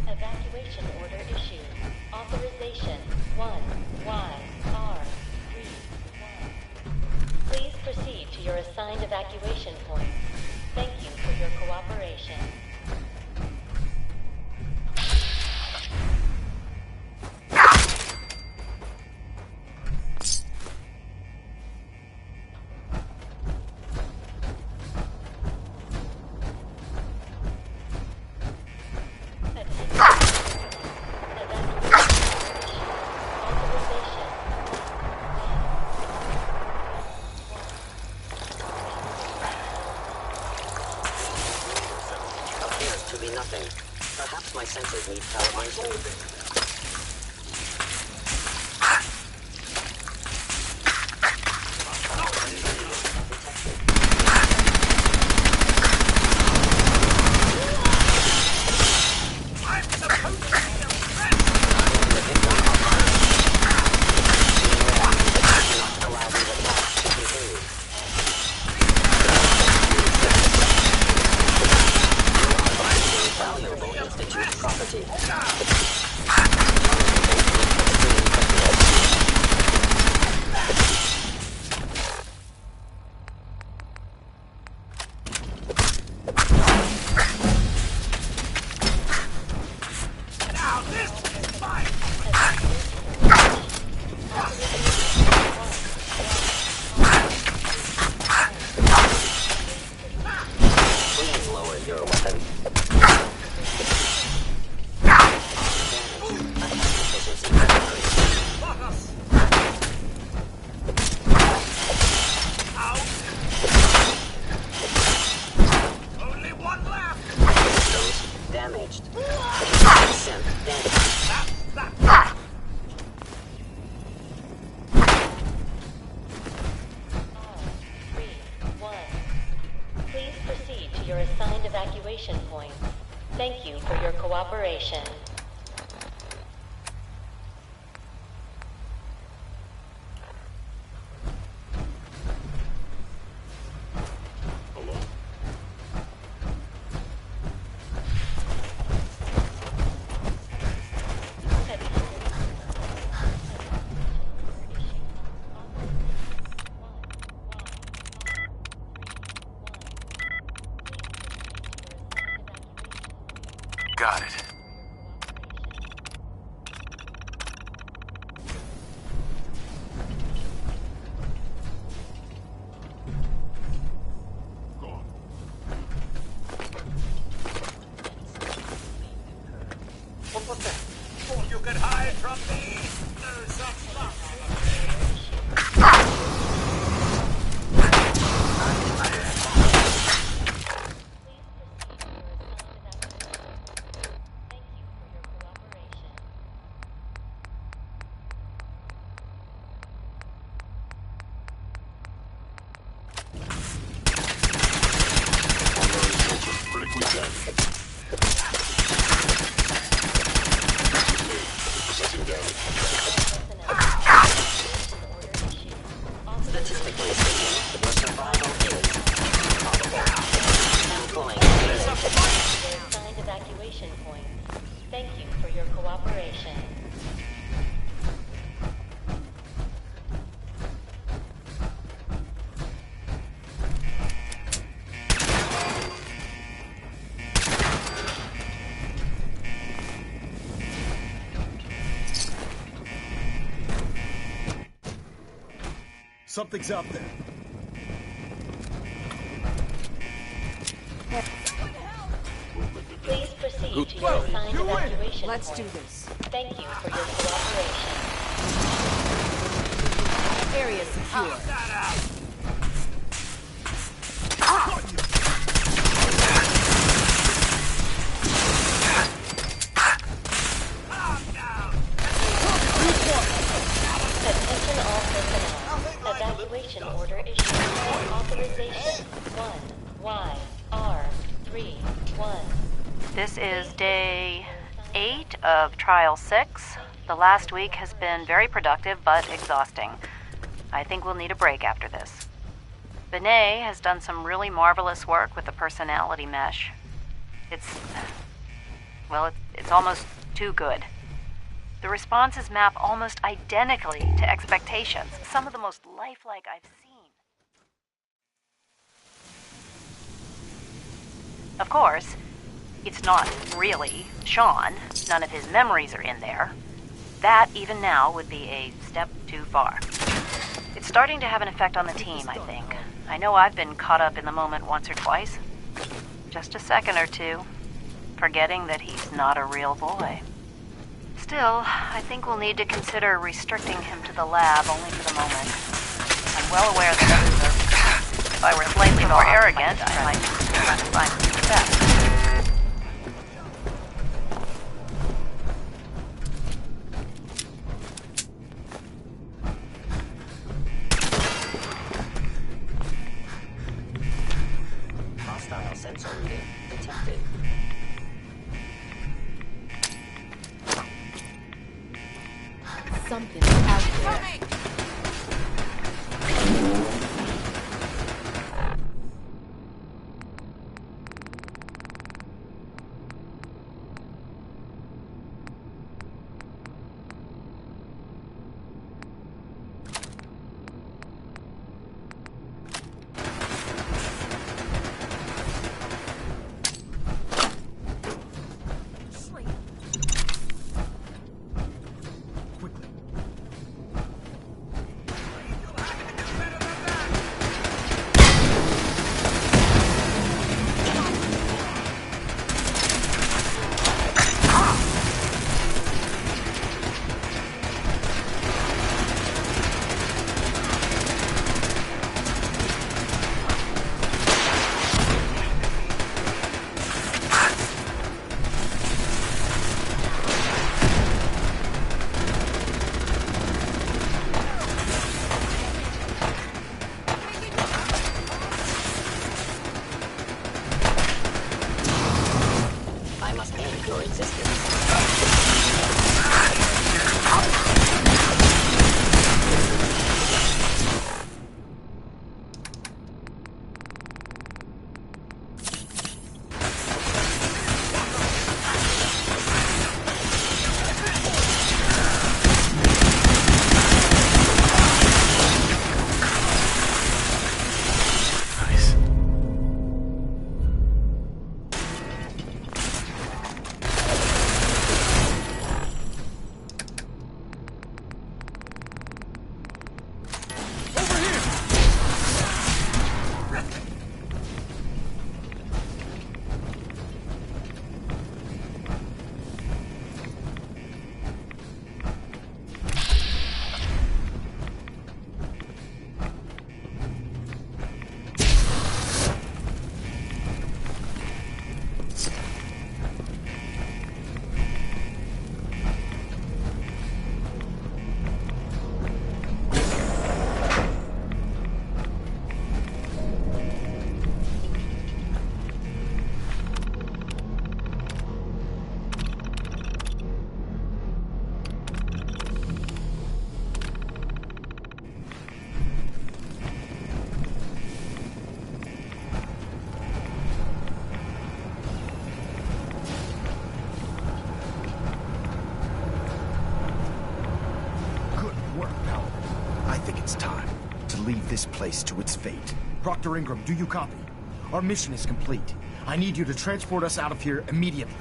Evacuation order issued. Authorization 1YR31. Please proceed to your assigned evacuation point. Thank you for your cooperation. Appears to be nothing. Perhaps my senses need calibration. Valuable Institute property. Please lower your weapon. Only one left. Systems damaged. Synth damaged. Please proceed to your assigned evacuation point. Thank you for your cooperation. Got it. Before you can hide from me, there's some stuff. Statistically speaking, the survival is improbable. Employing Your assigned evacuation points. Thank you for your cooperation. Something's out there. Please proceed to your assigned evacuation Let's do point. this. Thank you for your cooperation. Area secure. Attention all personnel. Evacuation order issued. Authorization 1YR31. This is day 8 of Trial 6. The last week has been very productive but exhausting. I think we'll need a break after this. Benet has done some really marvelous work with the personality mesh. It's almost too good. The responses map almost identically to expectations, some of the most lifelike I've seen. Of course, it's not really Sean. None of his memories are in there. That, even now, would be a step too far. It's starting to have an effect on the team, I think. I know I've been caught up in the moment once or twice. Just a second or two, forgetting that he's not a real boy. Still, I think we'll need to consider restricting him to the lab only for the moment. I'm well aware that others are... If I were slightly more arrogant, I might find success. hostile sensor reading detected. Something out there. leave this place to its fate. Proctor Ingram, do you copy? Our mission is complete. I need you to transport us out of here immediately.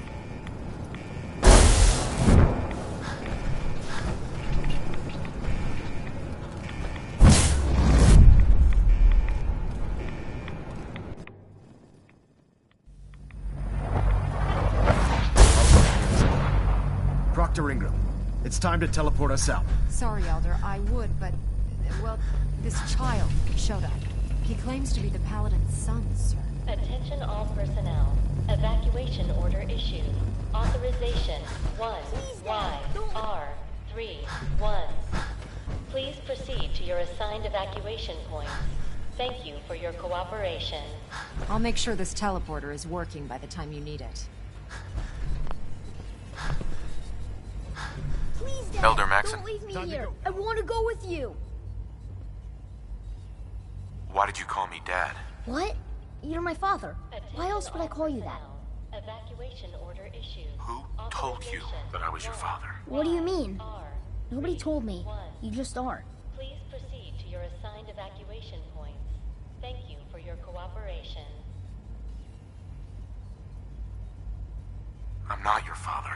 Proctor Ingram, it's time to teleport us out. Sorry, Elder, I would, but... well, this child showed up. He claims to be the Paladin's son, sir. Attention all personnel. Evacuation order issued. Authorization 1YR31. Please proceed to your assigned evacuation points. Thank you for your cooperation. I'll make sure this teleporter is working by the time you need it. Please, Dad, Elder Maxon. Don't leave me here. I want to go with you. Why did you call me Dad? What? You're my father. Why else would I call you that? Evacuation order issued. Who told you that I was your father? What do you mean? Nobody told me. You just are. Please proceed to your assigned evacuation points. Thank you for your cooperation. I'm not your father.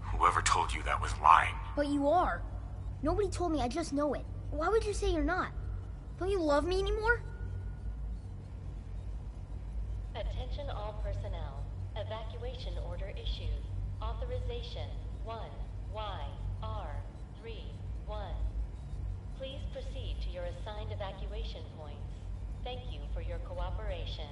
Whoever told you that was lying. But you are. Nobody told me, I just know it. Why would you say you're not? Don't you love me anymore? Attention all personnel. Evacuation order issued. Authorization 1YR31. Please proceed to your assigned evacuation points. Thank you for your cooperation.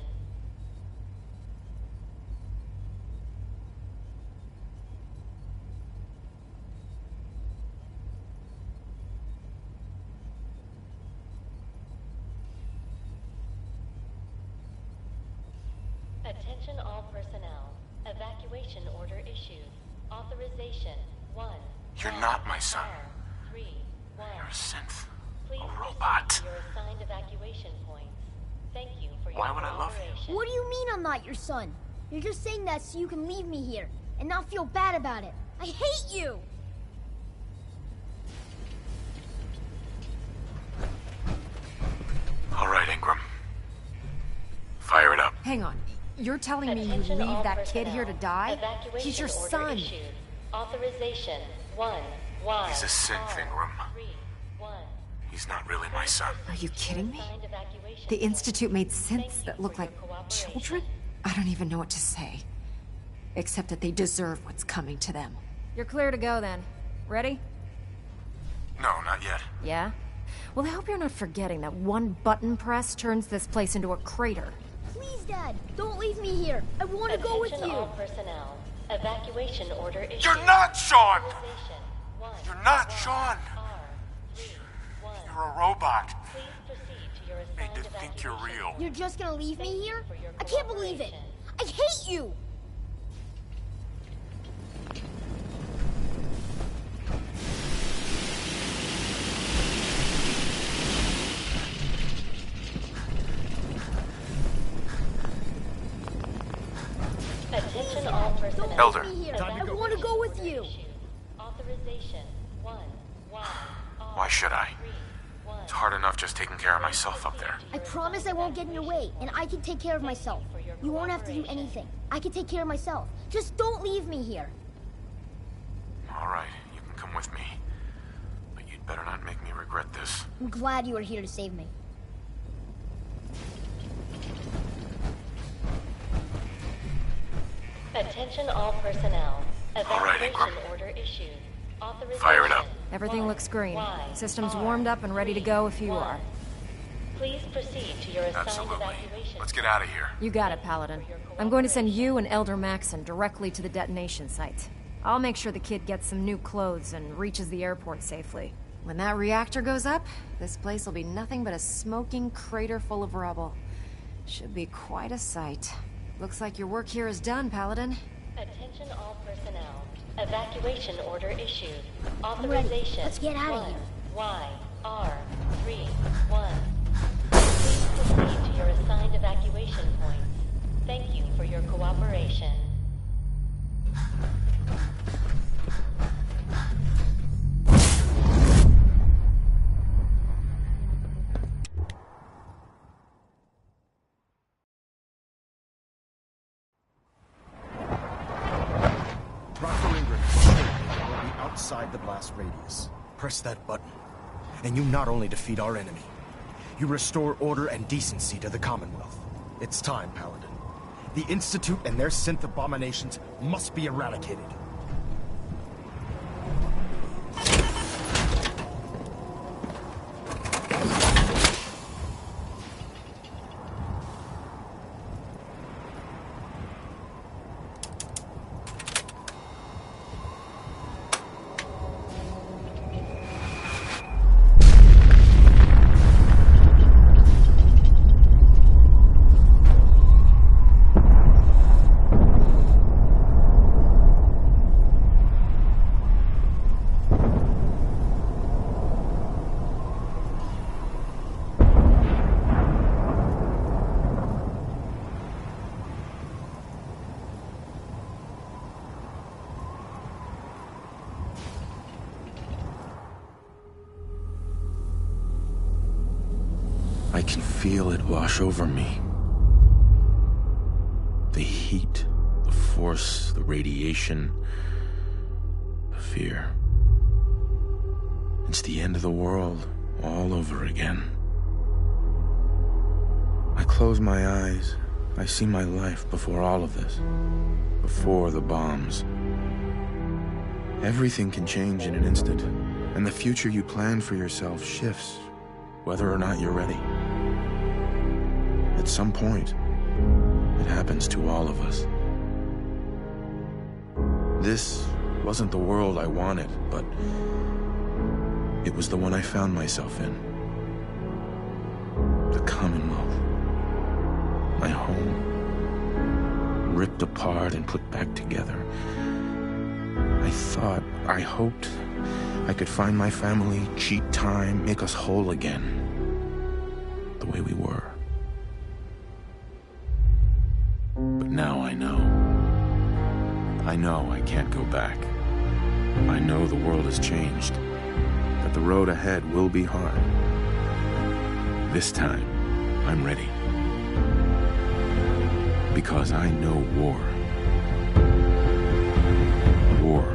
Attention all personnel. Evacuation order issued. Authorization 1. You're not my son. 3. You're a synth. Please A robot. proceed to your assigned evacuation points. Thank you for your Why would I love you? cooperation. What do you mean I'm not your son? You're just saying that so you can leave me here and not feel bad about it. I hate you! All right, Ingram. Fire it up. Hang on. You're telling me you Attention leave all that kid here to die? Evacuation He's your order son. issued. Authorization 1. He's a synth, Ingram. He's not really my son. Are you kidding me? The Institute made synths that look like children? I don't even know what to say. Except that they deserve what's coming to them. You're clear to go then. Ready? No, not yet. Yeah? Well, I hope you're not forgetting that one button press turns this place into a crater. Please, Dad, don't leave me here. I want to go with Attention you. all personnel. Evacuation order issued. You're not Sean! Authorization 1. You're not Sean! You're a robot. Please proceed to your Made assigned to think you're real. You're just gonna leave me here? I can't believe it. I hate you! Attention all personnel. Elder. I want to go with you. Authorization 1. Why should I? It's hard enough just taking care of myself up there. I promise I won't get in your way, and I can take care of myself. You won't have to do anything. I can take care of myself. Just don't leave me here. All right, you can come with me. But you'd better not make me regret this. I'm glad you are here to save me. Attention all personnel. All right, Evacuation Ingram. order issued. Authorization. Fire it up. Everything looks green. Y, System's R, warmed up and ready to go if you 1. are. Please proceed to your assigned Absolutely. evacuation. Let's get out of here. You got it, Paladin. I'm going to send you and Elder Maxon directly to the detonation site. I'll make sure the kid gets some new clothes and reaches the airport safely. When that reactor goes up, this place will be nothing but a smoking crater full of rubble. Should be quite a sight. Looks like your work here is done, Paladin. Attention all personnel. Evacuation order issued. I'm ready. Authorization. Let's get out of 1. here. YR31. Please proceed to your assigned evacuation points. Thank you for your cooperation. outside the blast radius. Press that button, and you not only defeat our enemy, you restore order and decency to the Commonwealth. It's time, Paladin. The Institute and their synth abominations must be eradicated. I can feel it wash over me. The heat, the force, the radiation, the fear. It's the end of the world all over again. I close my eyes. I see my life before all of this. Before the bombs. Everything can change in an instant, and the future you plan for yourself shifts, whether or not you're ready. At some point, it happens to all of us. This wasn't the world I wanted, but it was the one I found myself in. The Commonwealth. My home. Ripped apart and put back together. I hoped I could find my family, cheat time, make us whole again. The way we were. But now I know. I know I can't go back. I know the world has changed. That the road ahead will be hard. This time, I'm ready. Because I know war. War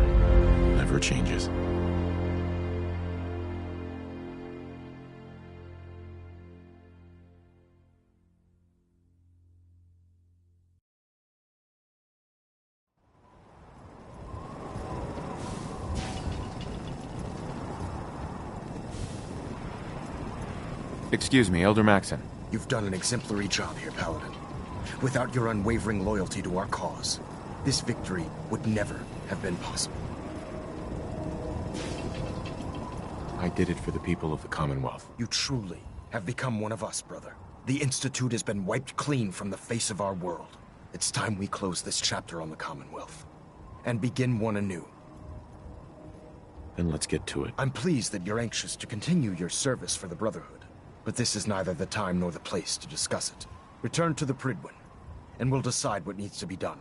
never changes. Excuse me, Elder Maxon. You've done an exemplary job here, Paladin. Without your unwavering loyalty to our cause, this victory would never have been possible. I did it for the people of the Commonwealth. You truly have become one of us, brother. The Institute has been wiped clean from the face of our world. It's time we close this chapter on the Commonwealth and begin one anew. Then let's get to it. I'm pleased that you're anxious to continue your service for the Brotherhood, but this is neither the time nor the place to discuss it. Return to the Pridwin, and we'll decide what needs to be done.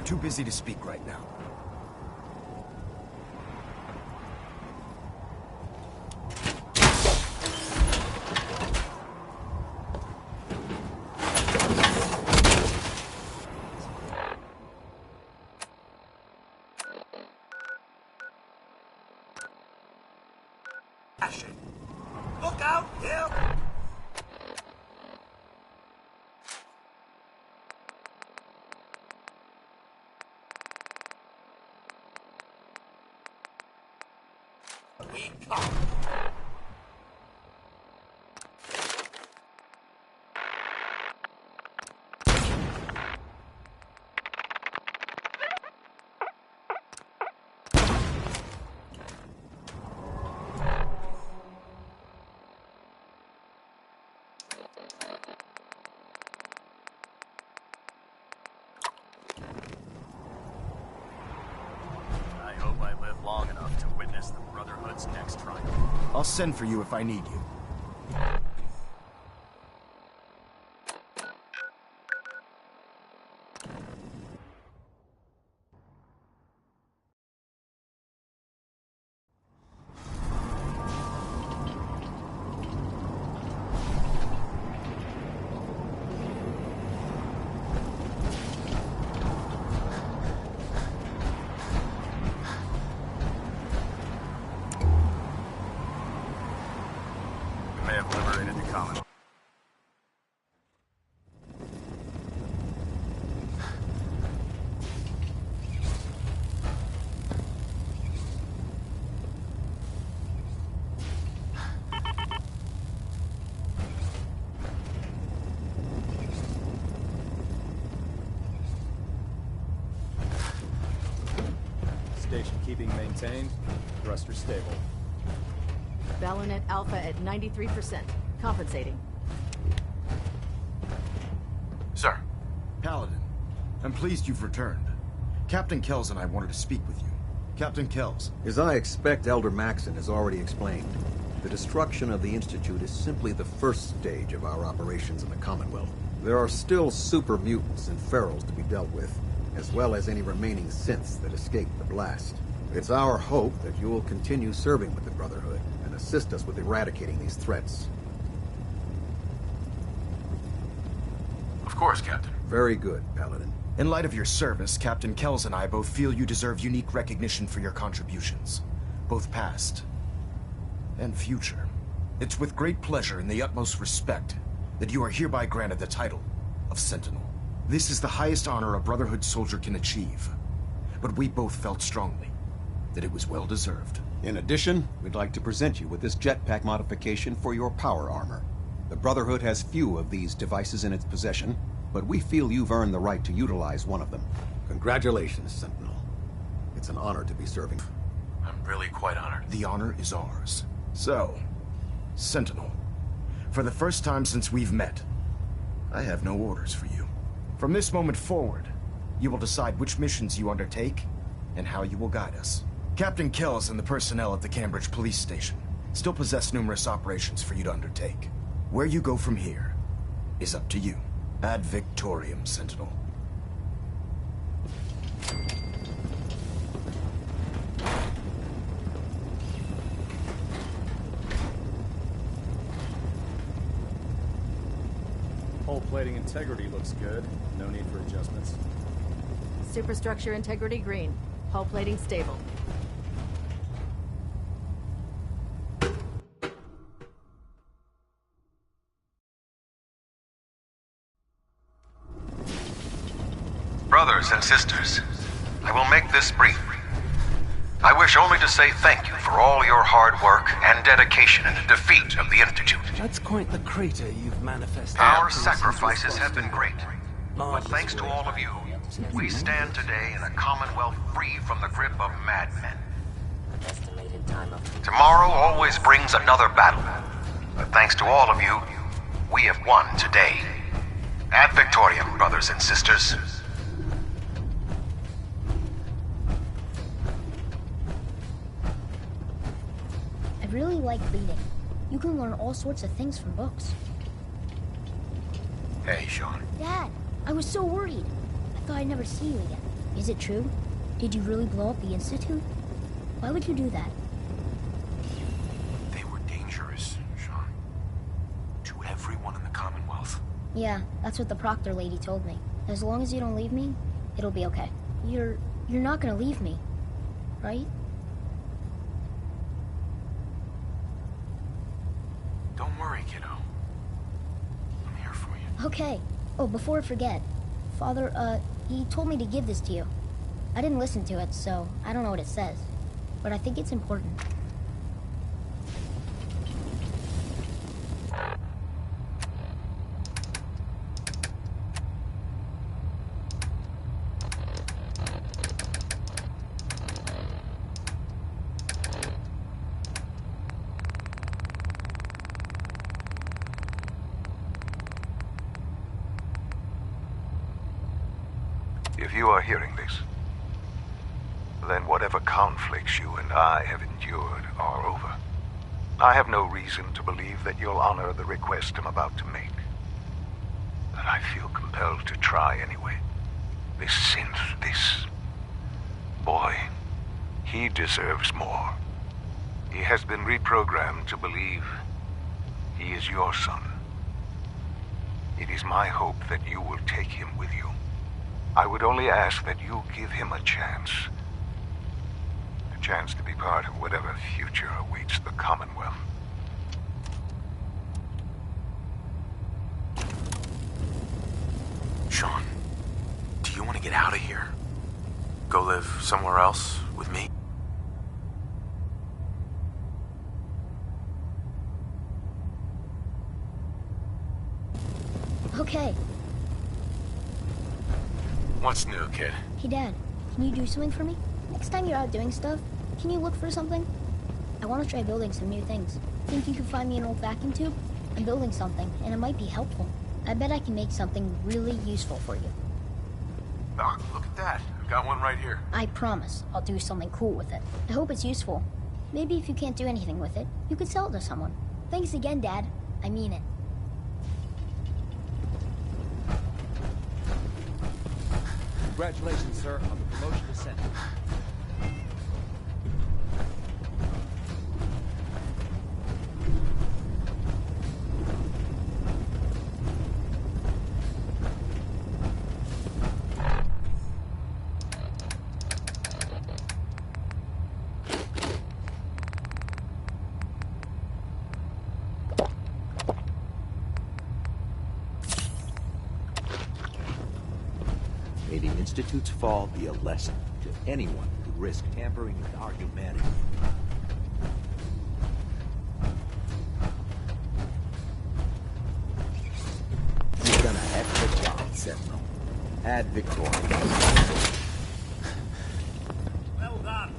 Too busy to speak right now. Look out, Hill! We come. witness the Brotherhood's next triumph. I'll send for you if I need you. We may have liberated the Commonwealth. Station keeping maintained. Thruster stable. Balonet Alpha at 93%. Compensating. Sir. Paladin, I'm pleased you've returned. Captain Kells and I wanted to speak with you. Captain Kells. As I expect Elder Maxon has already explained, the destruction of the Institute is simply the first stage of our operations in the Commonwealth. There are still super mutants and ferals to be dealt with, as well as any remaining synths that escaped the blast. It's our hope that you will continue serving with the Brotherhood and assist us with eradicating these threats. Of course, Captain. Very good, Paladin. In light of your service, Captain Kells and I both feel you deserve unique recognition for your contributions, both past and future. It's with great pleasure and the utmost respect that you are hereby granted the title of Sentinel. This is the highest honor a Brotherhood soldier can achieve, but we both felt strongly that it was well-deserved. In addition, we'd like to present you with this jetpack modification for your power armor. The Brotherhood has few of these devices in its possession, but we feel you've earned the right to utilize one of them. Congratulations, Sentinel. It's an honor to be serving. I'm really quite honored. The honor is ours. So, Sentinel, for the first time since we've met, I have no orders for you. From this moment forward, you will decide which missions you undertake and how you will guide us. Captain Kells and the personnel at the Cambridge police station still possess numerous operations for you to undertake. Where you go from here is up to you. Ad Victoriam, Sentinel. Hull plating integrity looks good. No need for adjustments. Superstructure integrity green. Hull plating stable. Brothers and sisters, I will make this brief. I wish only to say thank you for all your hard work and dedication in the defeat of the Institute. That's quite the crater you've manifested. Our sacrifices have been great, but thanks to all of you, we stand today in a Commonwealth free from the grip of madmen. Tomorrow always brings another battle, but thanks to all of you, we have won today. Ad Victoriam, brothers and sisters. I really like reading. You can learn all sorts of things from books. Hey, Sean. Dad, I was so worried. I thought I'd never see you again. Is it true? Did you really blow up the Institute? Why would you do that? They were dangerous, Sean. To everyone in the Commonwealth. Yeah, that's what the Proctor lady told me. As long as you don't leave me, it'll be okay. You're not gonna leave me, right? Don't worry, kiddo. I'm here for you. Okay. Oh, before I forget, Father, he told me to give this to you. I didn't listen to it, so I don't know what it says. But I think it's important. If you are hearing this, then whatever conflicts you and I have endured are over. I have no reason to believe that you'll honor the request I'm about to make. But I feel compelled to try anyway. This synth, this boy, he deserves more. He has been reprogrammed to believe he is your son. It is my hope that you will take him with you. I would only ask that you give him a chance. A chance to be part of whatever future awaits the Commonwealth. Sean, do you want to get out of here? Go live somewhere else with me? Okay. What's new, kid? Hey, Dad, can you do something for me? Next time you're out doing stuff, can you look for something? I want to try building some new things. Think you could find me an old vacuum tube? I'm building something, and it might be helpful. I bet I can make something really useful for you. Doc, look at that. I've got one right here. I promise I'll do something cool with it. I hope it's useful. Maybe if you can't do anything with it, you could sell it to someone. Thanks again, Dad. I mean it. Congratulations, sir, on the promotion to Senate. May the Institute's fall be a lesson to anyone who risks tampering with our humanity. You've done a heck of a job, Sentinel. Ad Victoriam. Well done.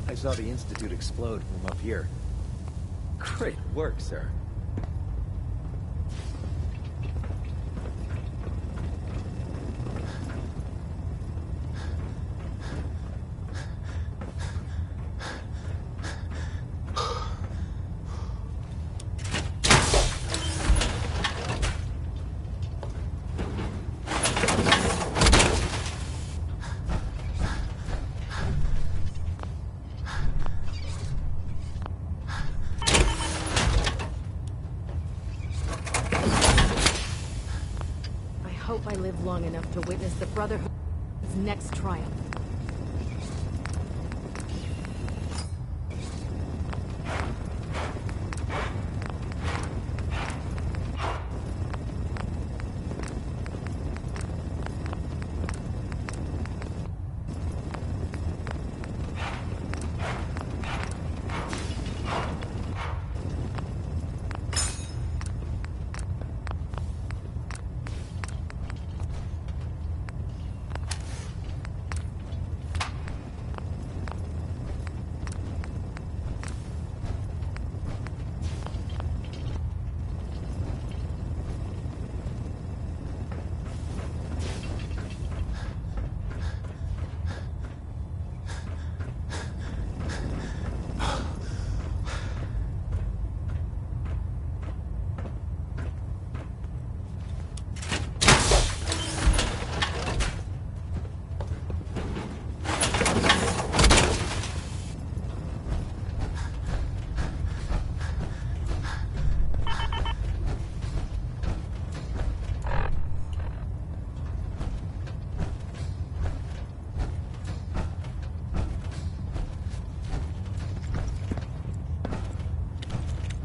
I saw the Institute explode from up here. Great work, sir. I hope I live long enough to witness the Brotherhood's next triumph.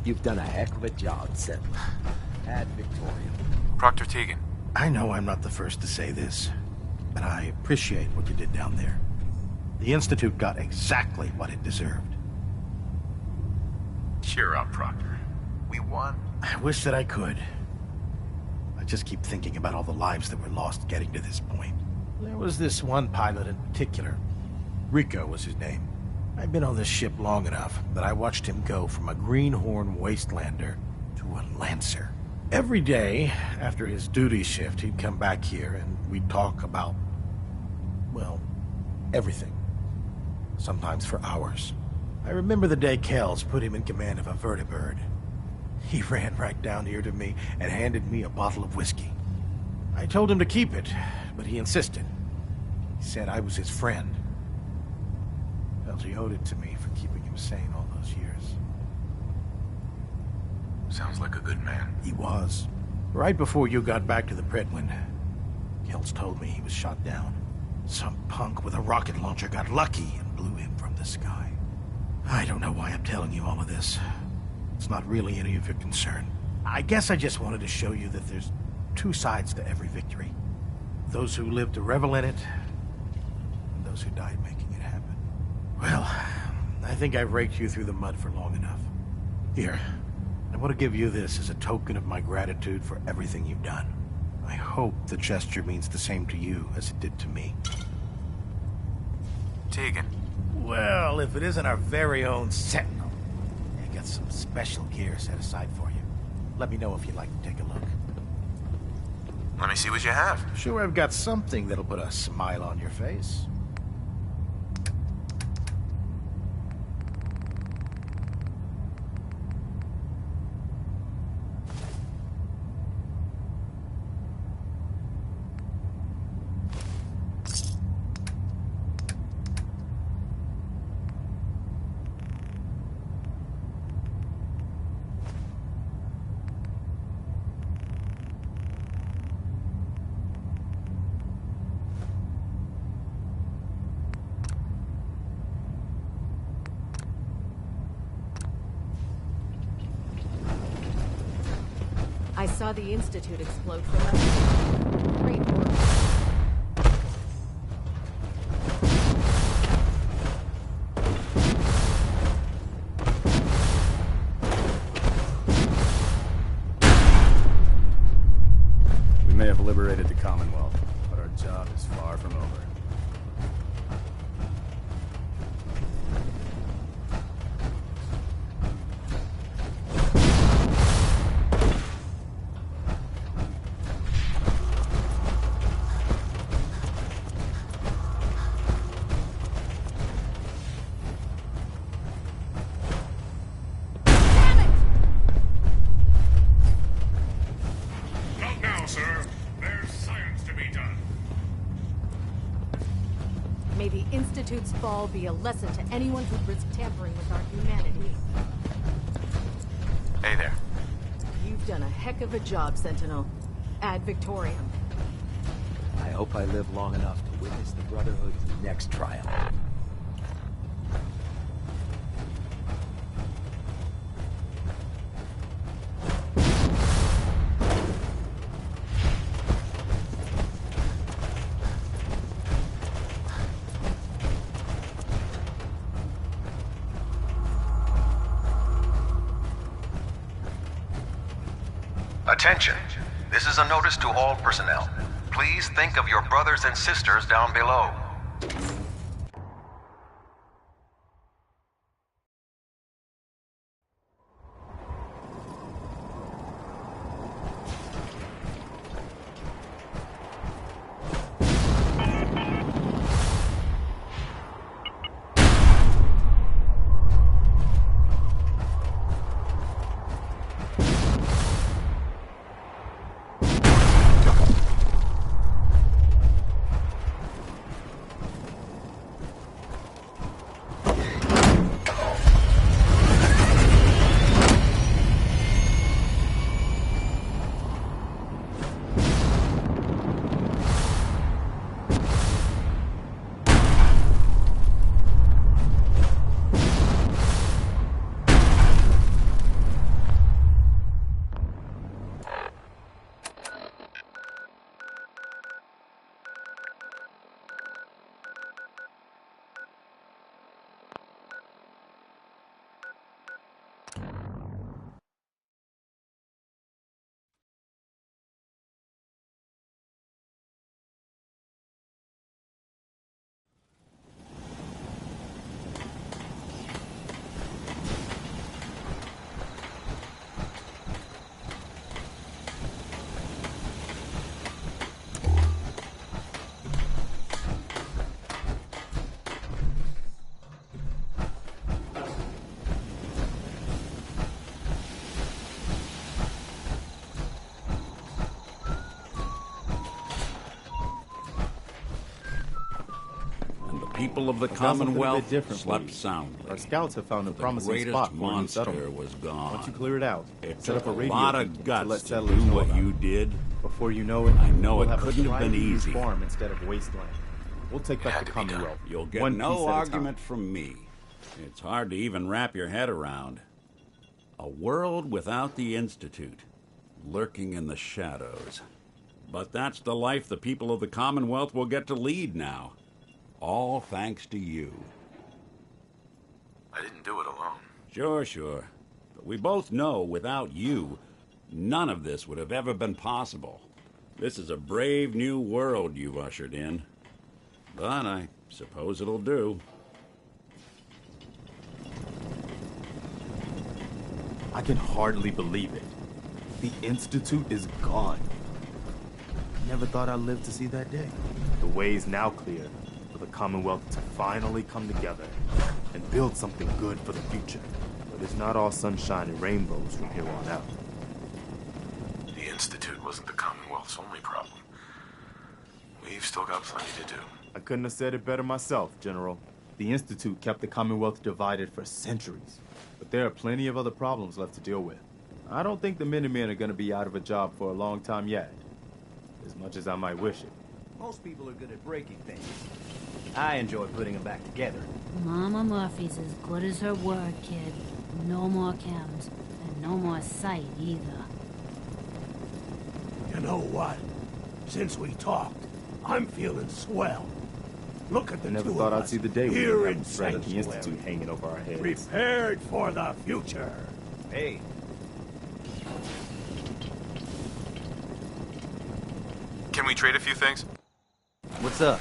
You've done a heck of a job, Seth. Ad Victoriam. Proctor Tegan. I know I'm not the first to say this, but I appreciate what you did down there. The Institute got exactly what it deserved. Cheer up, Proctor. We won. I wish that I could. I just keep thinking about all the lives that were lost getting to this point. There was this one pilot in particular. Rico was his name. I've been on this ship long enough that I watched him go from a greenhorn wastelander to a Lancer. Every day, after his duty shift, he'd come back here and we'd talk about, well, everything. Sometimes for hours. I remember the day Kells put him in command of a vertibird. He ran right down here to me and handed me a bottle of whiskey. I told him to keep it, but he insisted. He said I was his friend. Felt he owed it to me for keeping him sane all those years. Sounds like a good man. He was. Right before you got back to the Predwin, Kells told me he was shot down. Some punk with a rocket launcher got lucky and blew him from the sky. I don't know why I'm telling you all of this. It's not really any of your concern. I guess I just wanted to show you that there's two sides to every victory. Those who live to revel in it, and those who died making it happen. Well, I think I've raked you through the mud for long enough. Here, I want to give you this as a token of my gratitude for everything you've done. I hope the gesture means the same to you as it did to me. Tegan. Well, if it isn't our very own Sentinel, I got some special gear set aside for you. Let me know if you'd like to take a look. Let me see what you have. Sure, I've got something that'll put a smile on your face. I saw the Institute explode from us. Great work. We may have liberated the Commonwealth, but our job is far from over. May the Institute's fall be a lesson to anyone who'd risk tampering with our humanity. Hey there. You've done a heck of a job, Sentinel. Ad Victoriam. I hope I live long enough to witness the Brotherhood's next trial. Attention. This is a notice to all personnel. Please think of your brothers and sisters down below. people of the I've got something a bit Commonwealth different, slept please. soundly. Our scouts have found a The promising greatest spot for a new monster settlement. was gone. Once you clear it out, It set took up a a radio lot beacon of to let guts to settlers do know what about you it. did. Before you know it, I know we'll it have a couldn't have been thriving new easy. farm instead of wasteland. We'll take back the Commonwealth. You'll get one no piece at a argument time. from me. It's hard to even wrap your head around. A world without the Institute, lurking in the shadows. But that's the life the people of the Commonwealth will get to lead now. All thanks to you. I didn't do it alone. Sure. But we both know without you, none of this would have ever been possible. This is a brave new world you've ushered in. But I suppose it'll do. I can hardly believe it. The Institute is gone. Never thought I'd live to see that day. The way is now clear for the Commonwealth to finally come together and build something good for the future. But it's not all sunshine and rainbows from here on out. The Institute wasn't the Commonwealth's only problem. We've still got plenty to do. I couldn't have said it better myself, General. The Institute kept the Commonwealth divided for centuries. But there are plenty of other problems left to deal with. I don't think the Minutemen are going to be out of a job for a long time yet. As much as I might wish it. Most people are good at breaking things. I enjoy putting them back together. Mama Murphy's as good as her word, kid. No more chems, and no more sight either. You know what? Since we talked, I'm feeling swell. Look at the I never two thought of I'd us see the day we here didn't in have the threat of the Sanctuary. Institute hanging over our heads. Prepared for the future. Hey. Can we trade a few things? What's up?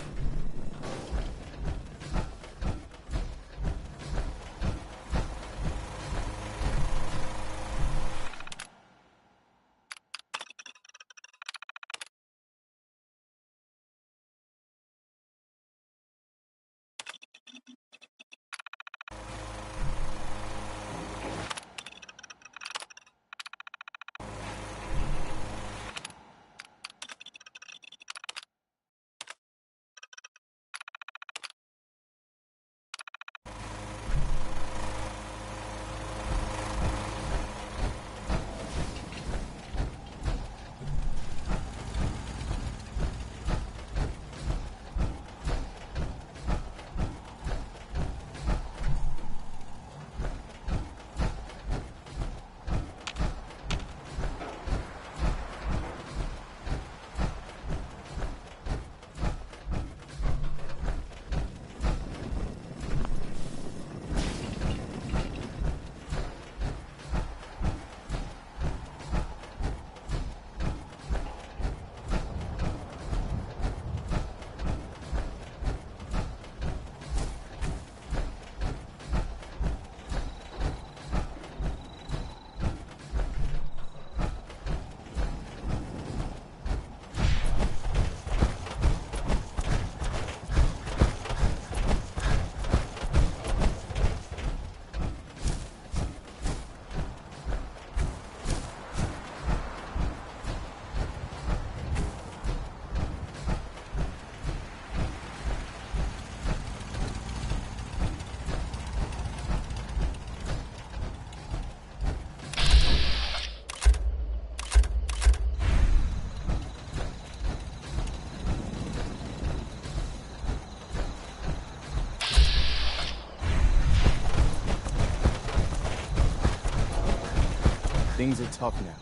Things are tough now,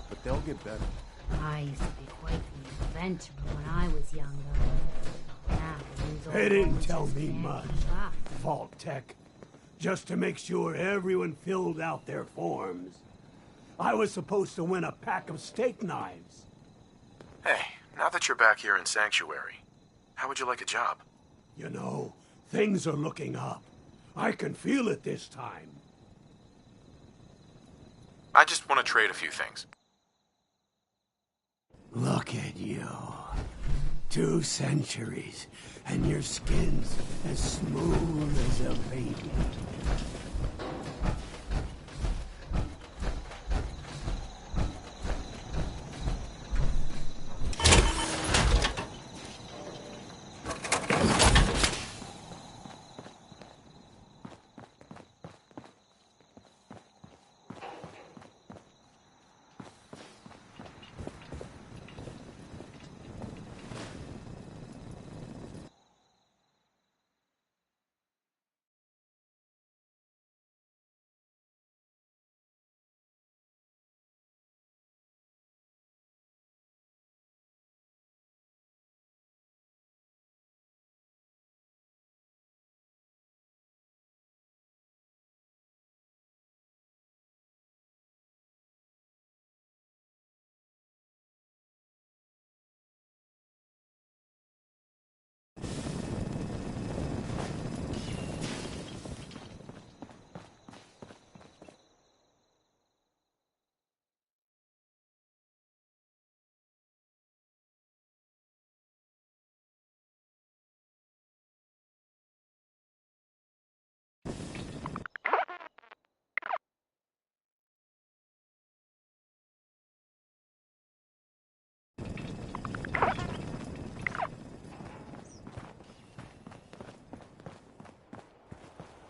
but they'll get better. I used to be quite the adventurer when I was younger. Now, things all They didn't go tell just me very much, fast. Vault Tech. Just to make sure everyone filled out their forms. I was supposed to win a pack of steak knives. Hey, now that you're back here in Sanctuary, how would you like a job? You know, things are looking up. I can feel it this time. I just want to trade a few things. Look at you. 2 centuries, and your skin's as smooth as a baby.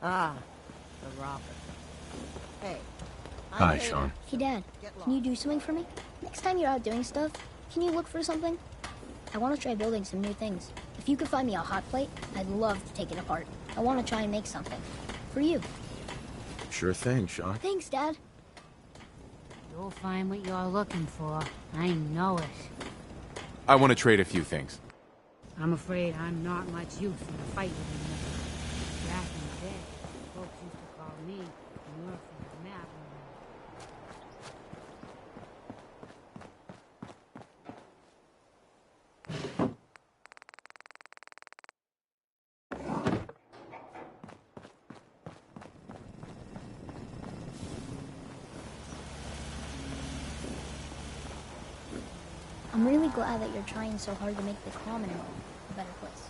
Ah, the robber. Hey. Hi, Sean. Hey, Dad. Can you do something for me? Next time you're out doing stuff, can you look for something? I want to try building some new things. If you could find me a hot plate, I'd love to take it apart. I want to try and make something. For you. Sure thing, Sean. Thanks, Dad. You'll find what you're looking for. I know it. I want to trade a few things. I'm afraid I'm not much use in a fight anymore. Back in the day, folks used to call me Murphy the Map. I'm really glad that you're trying so hard to make the Commonwealth a better place.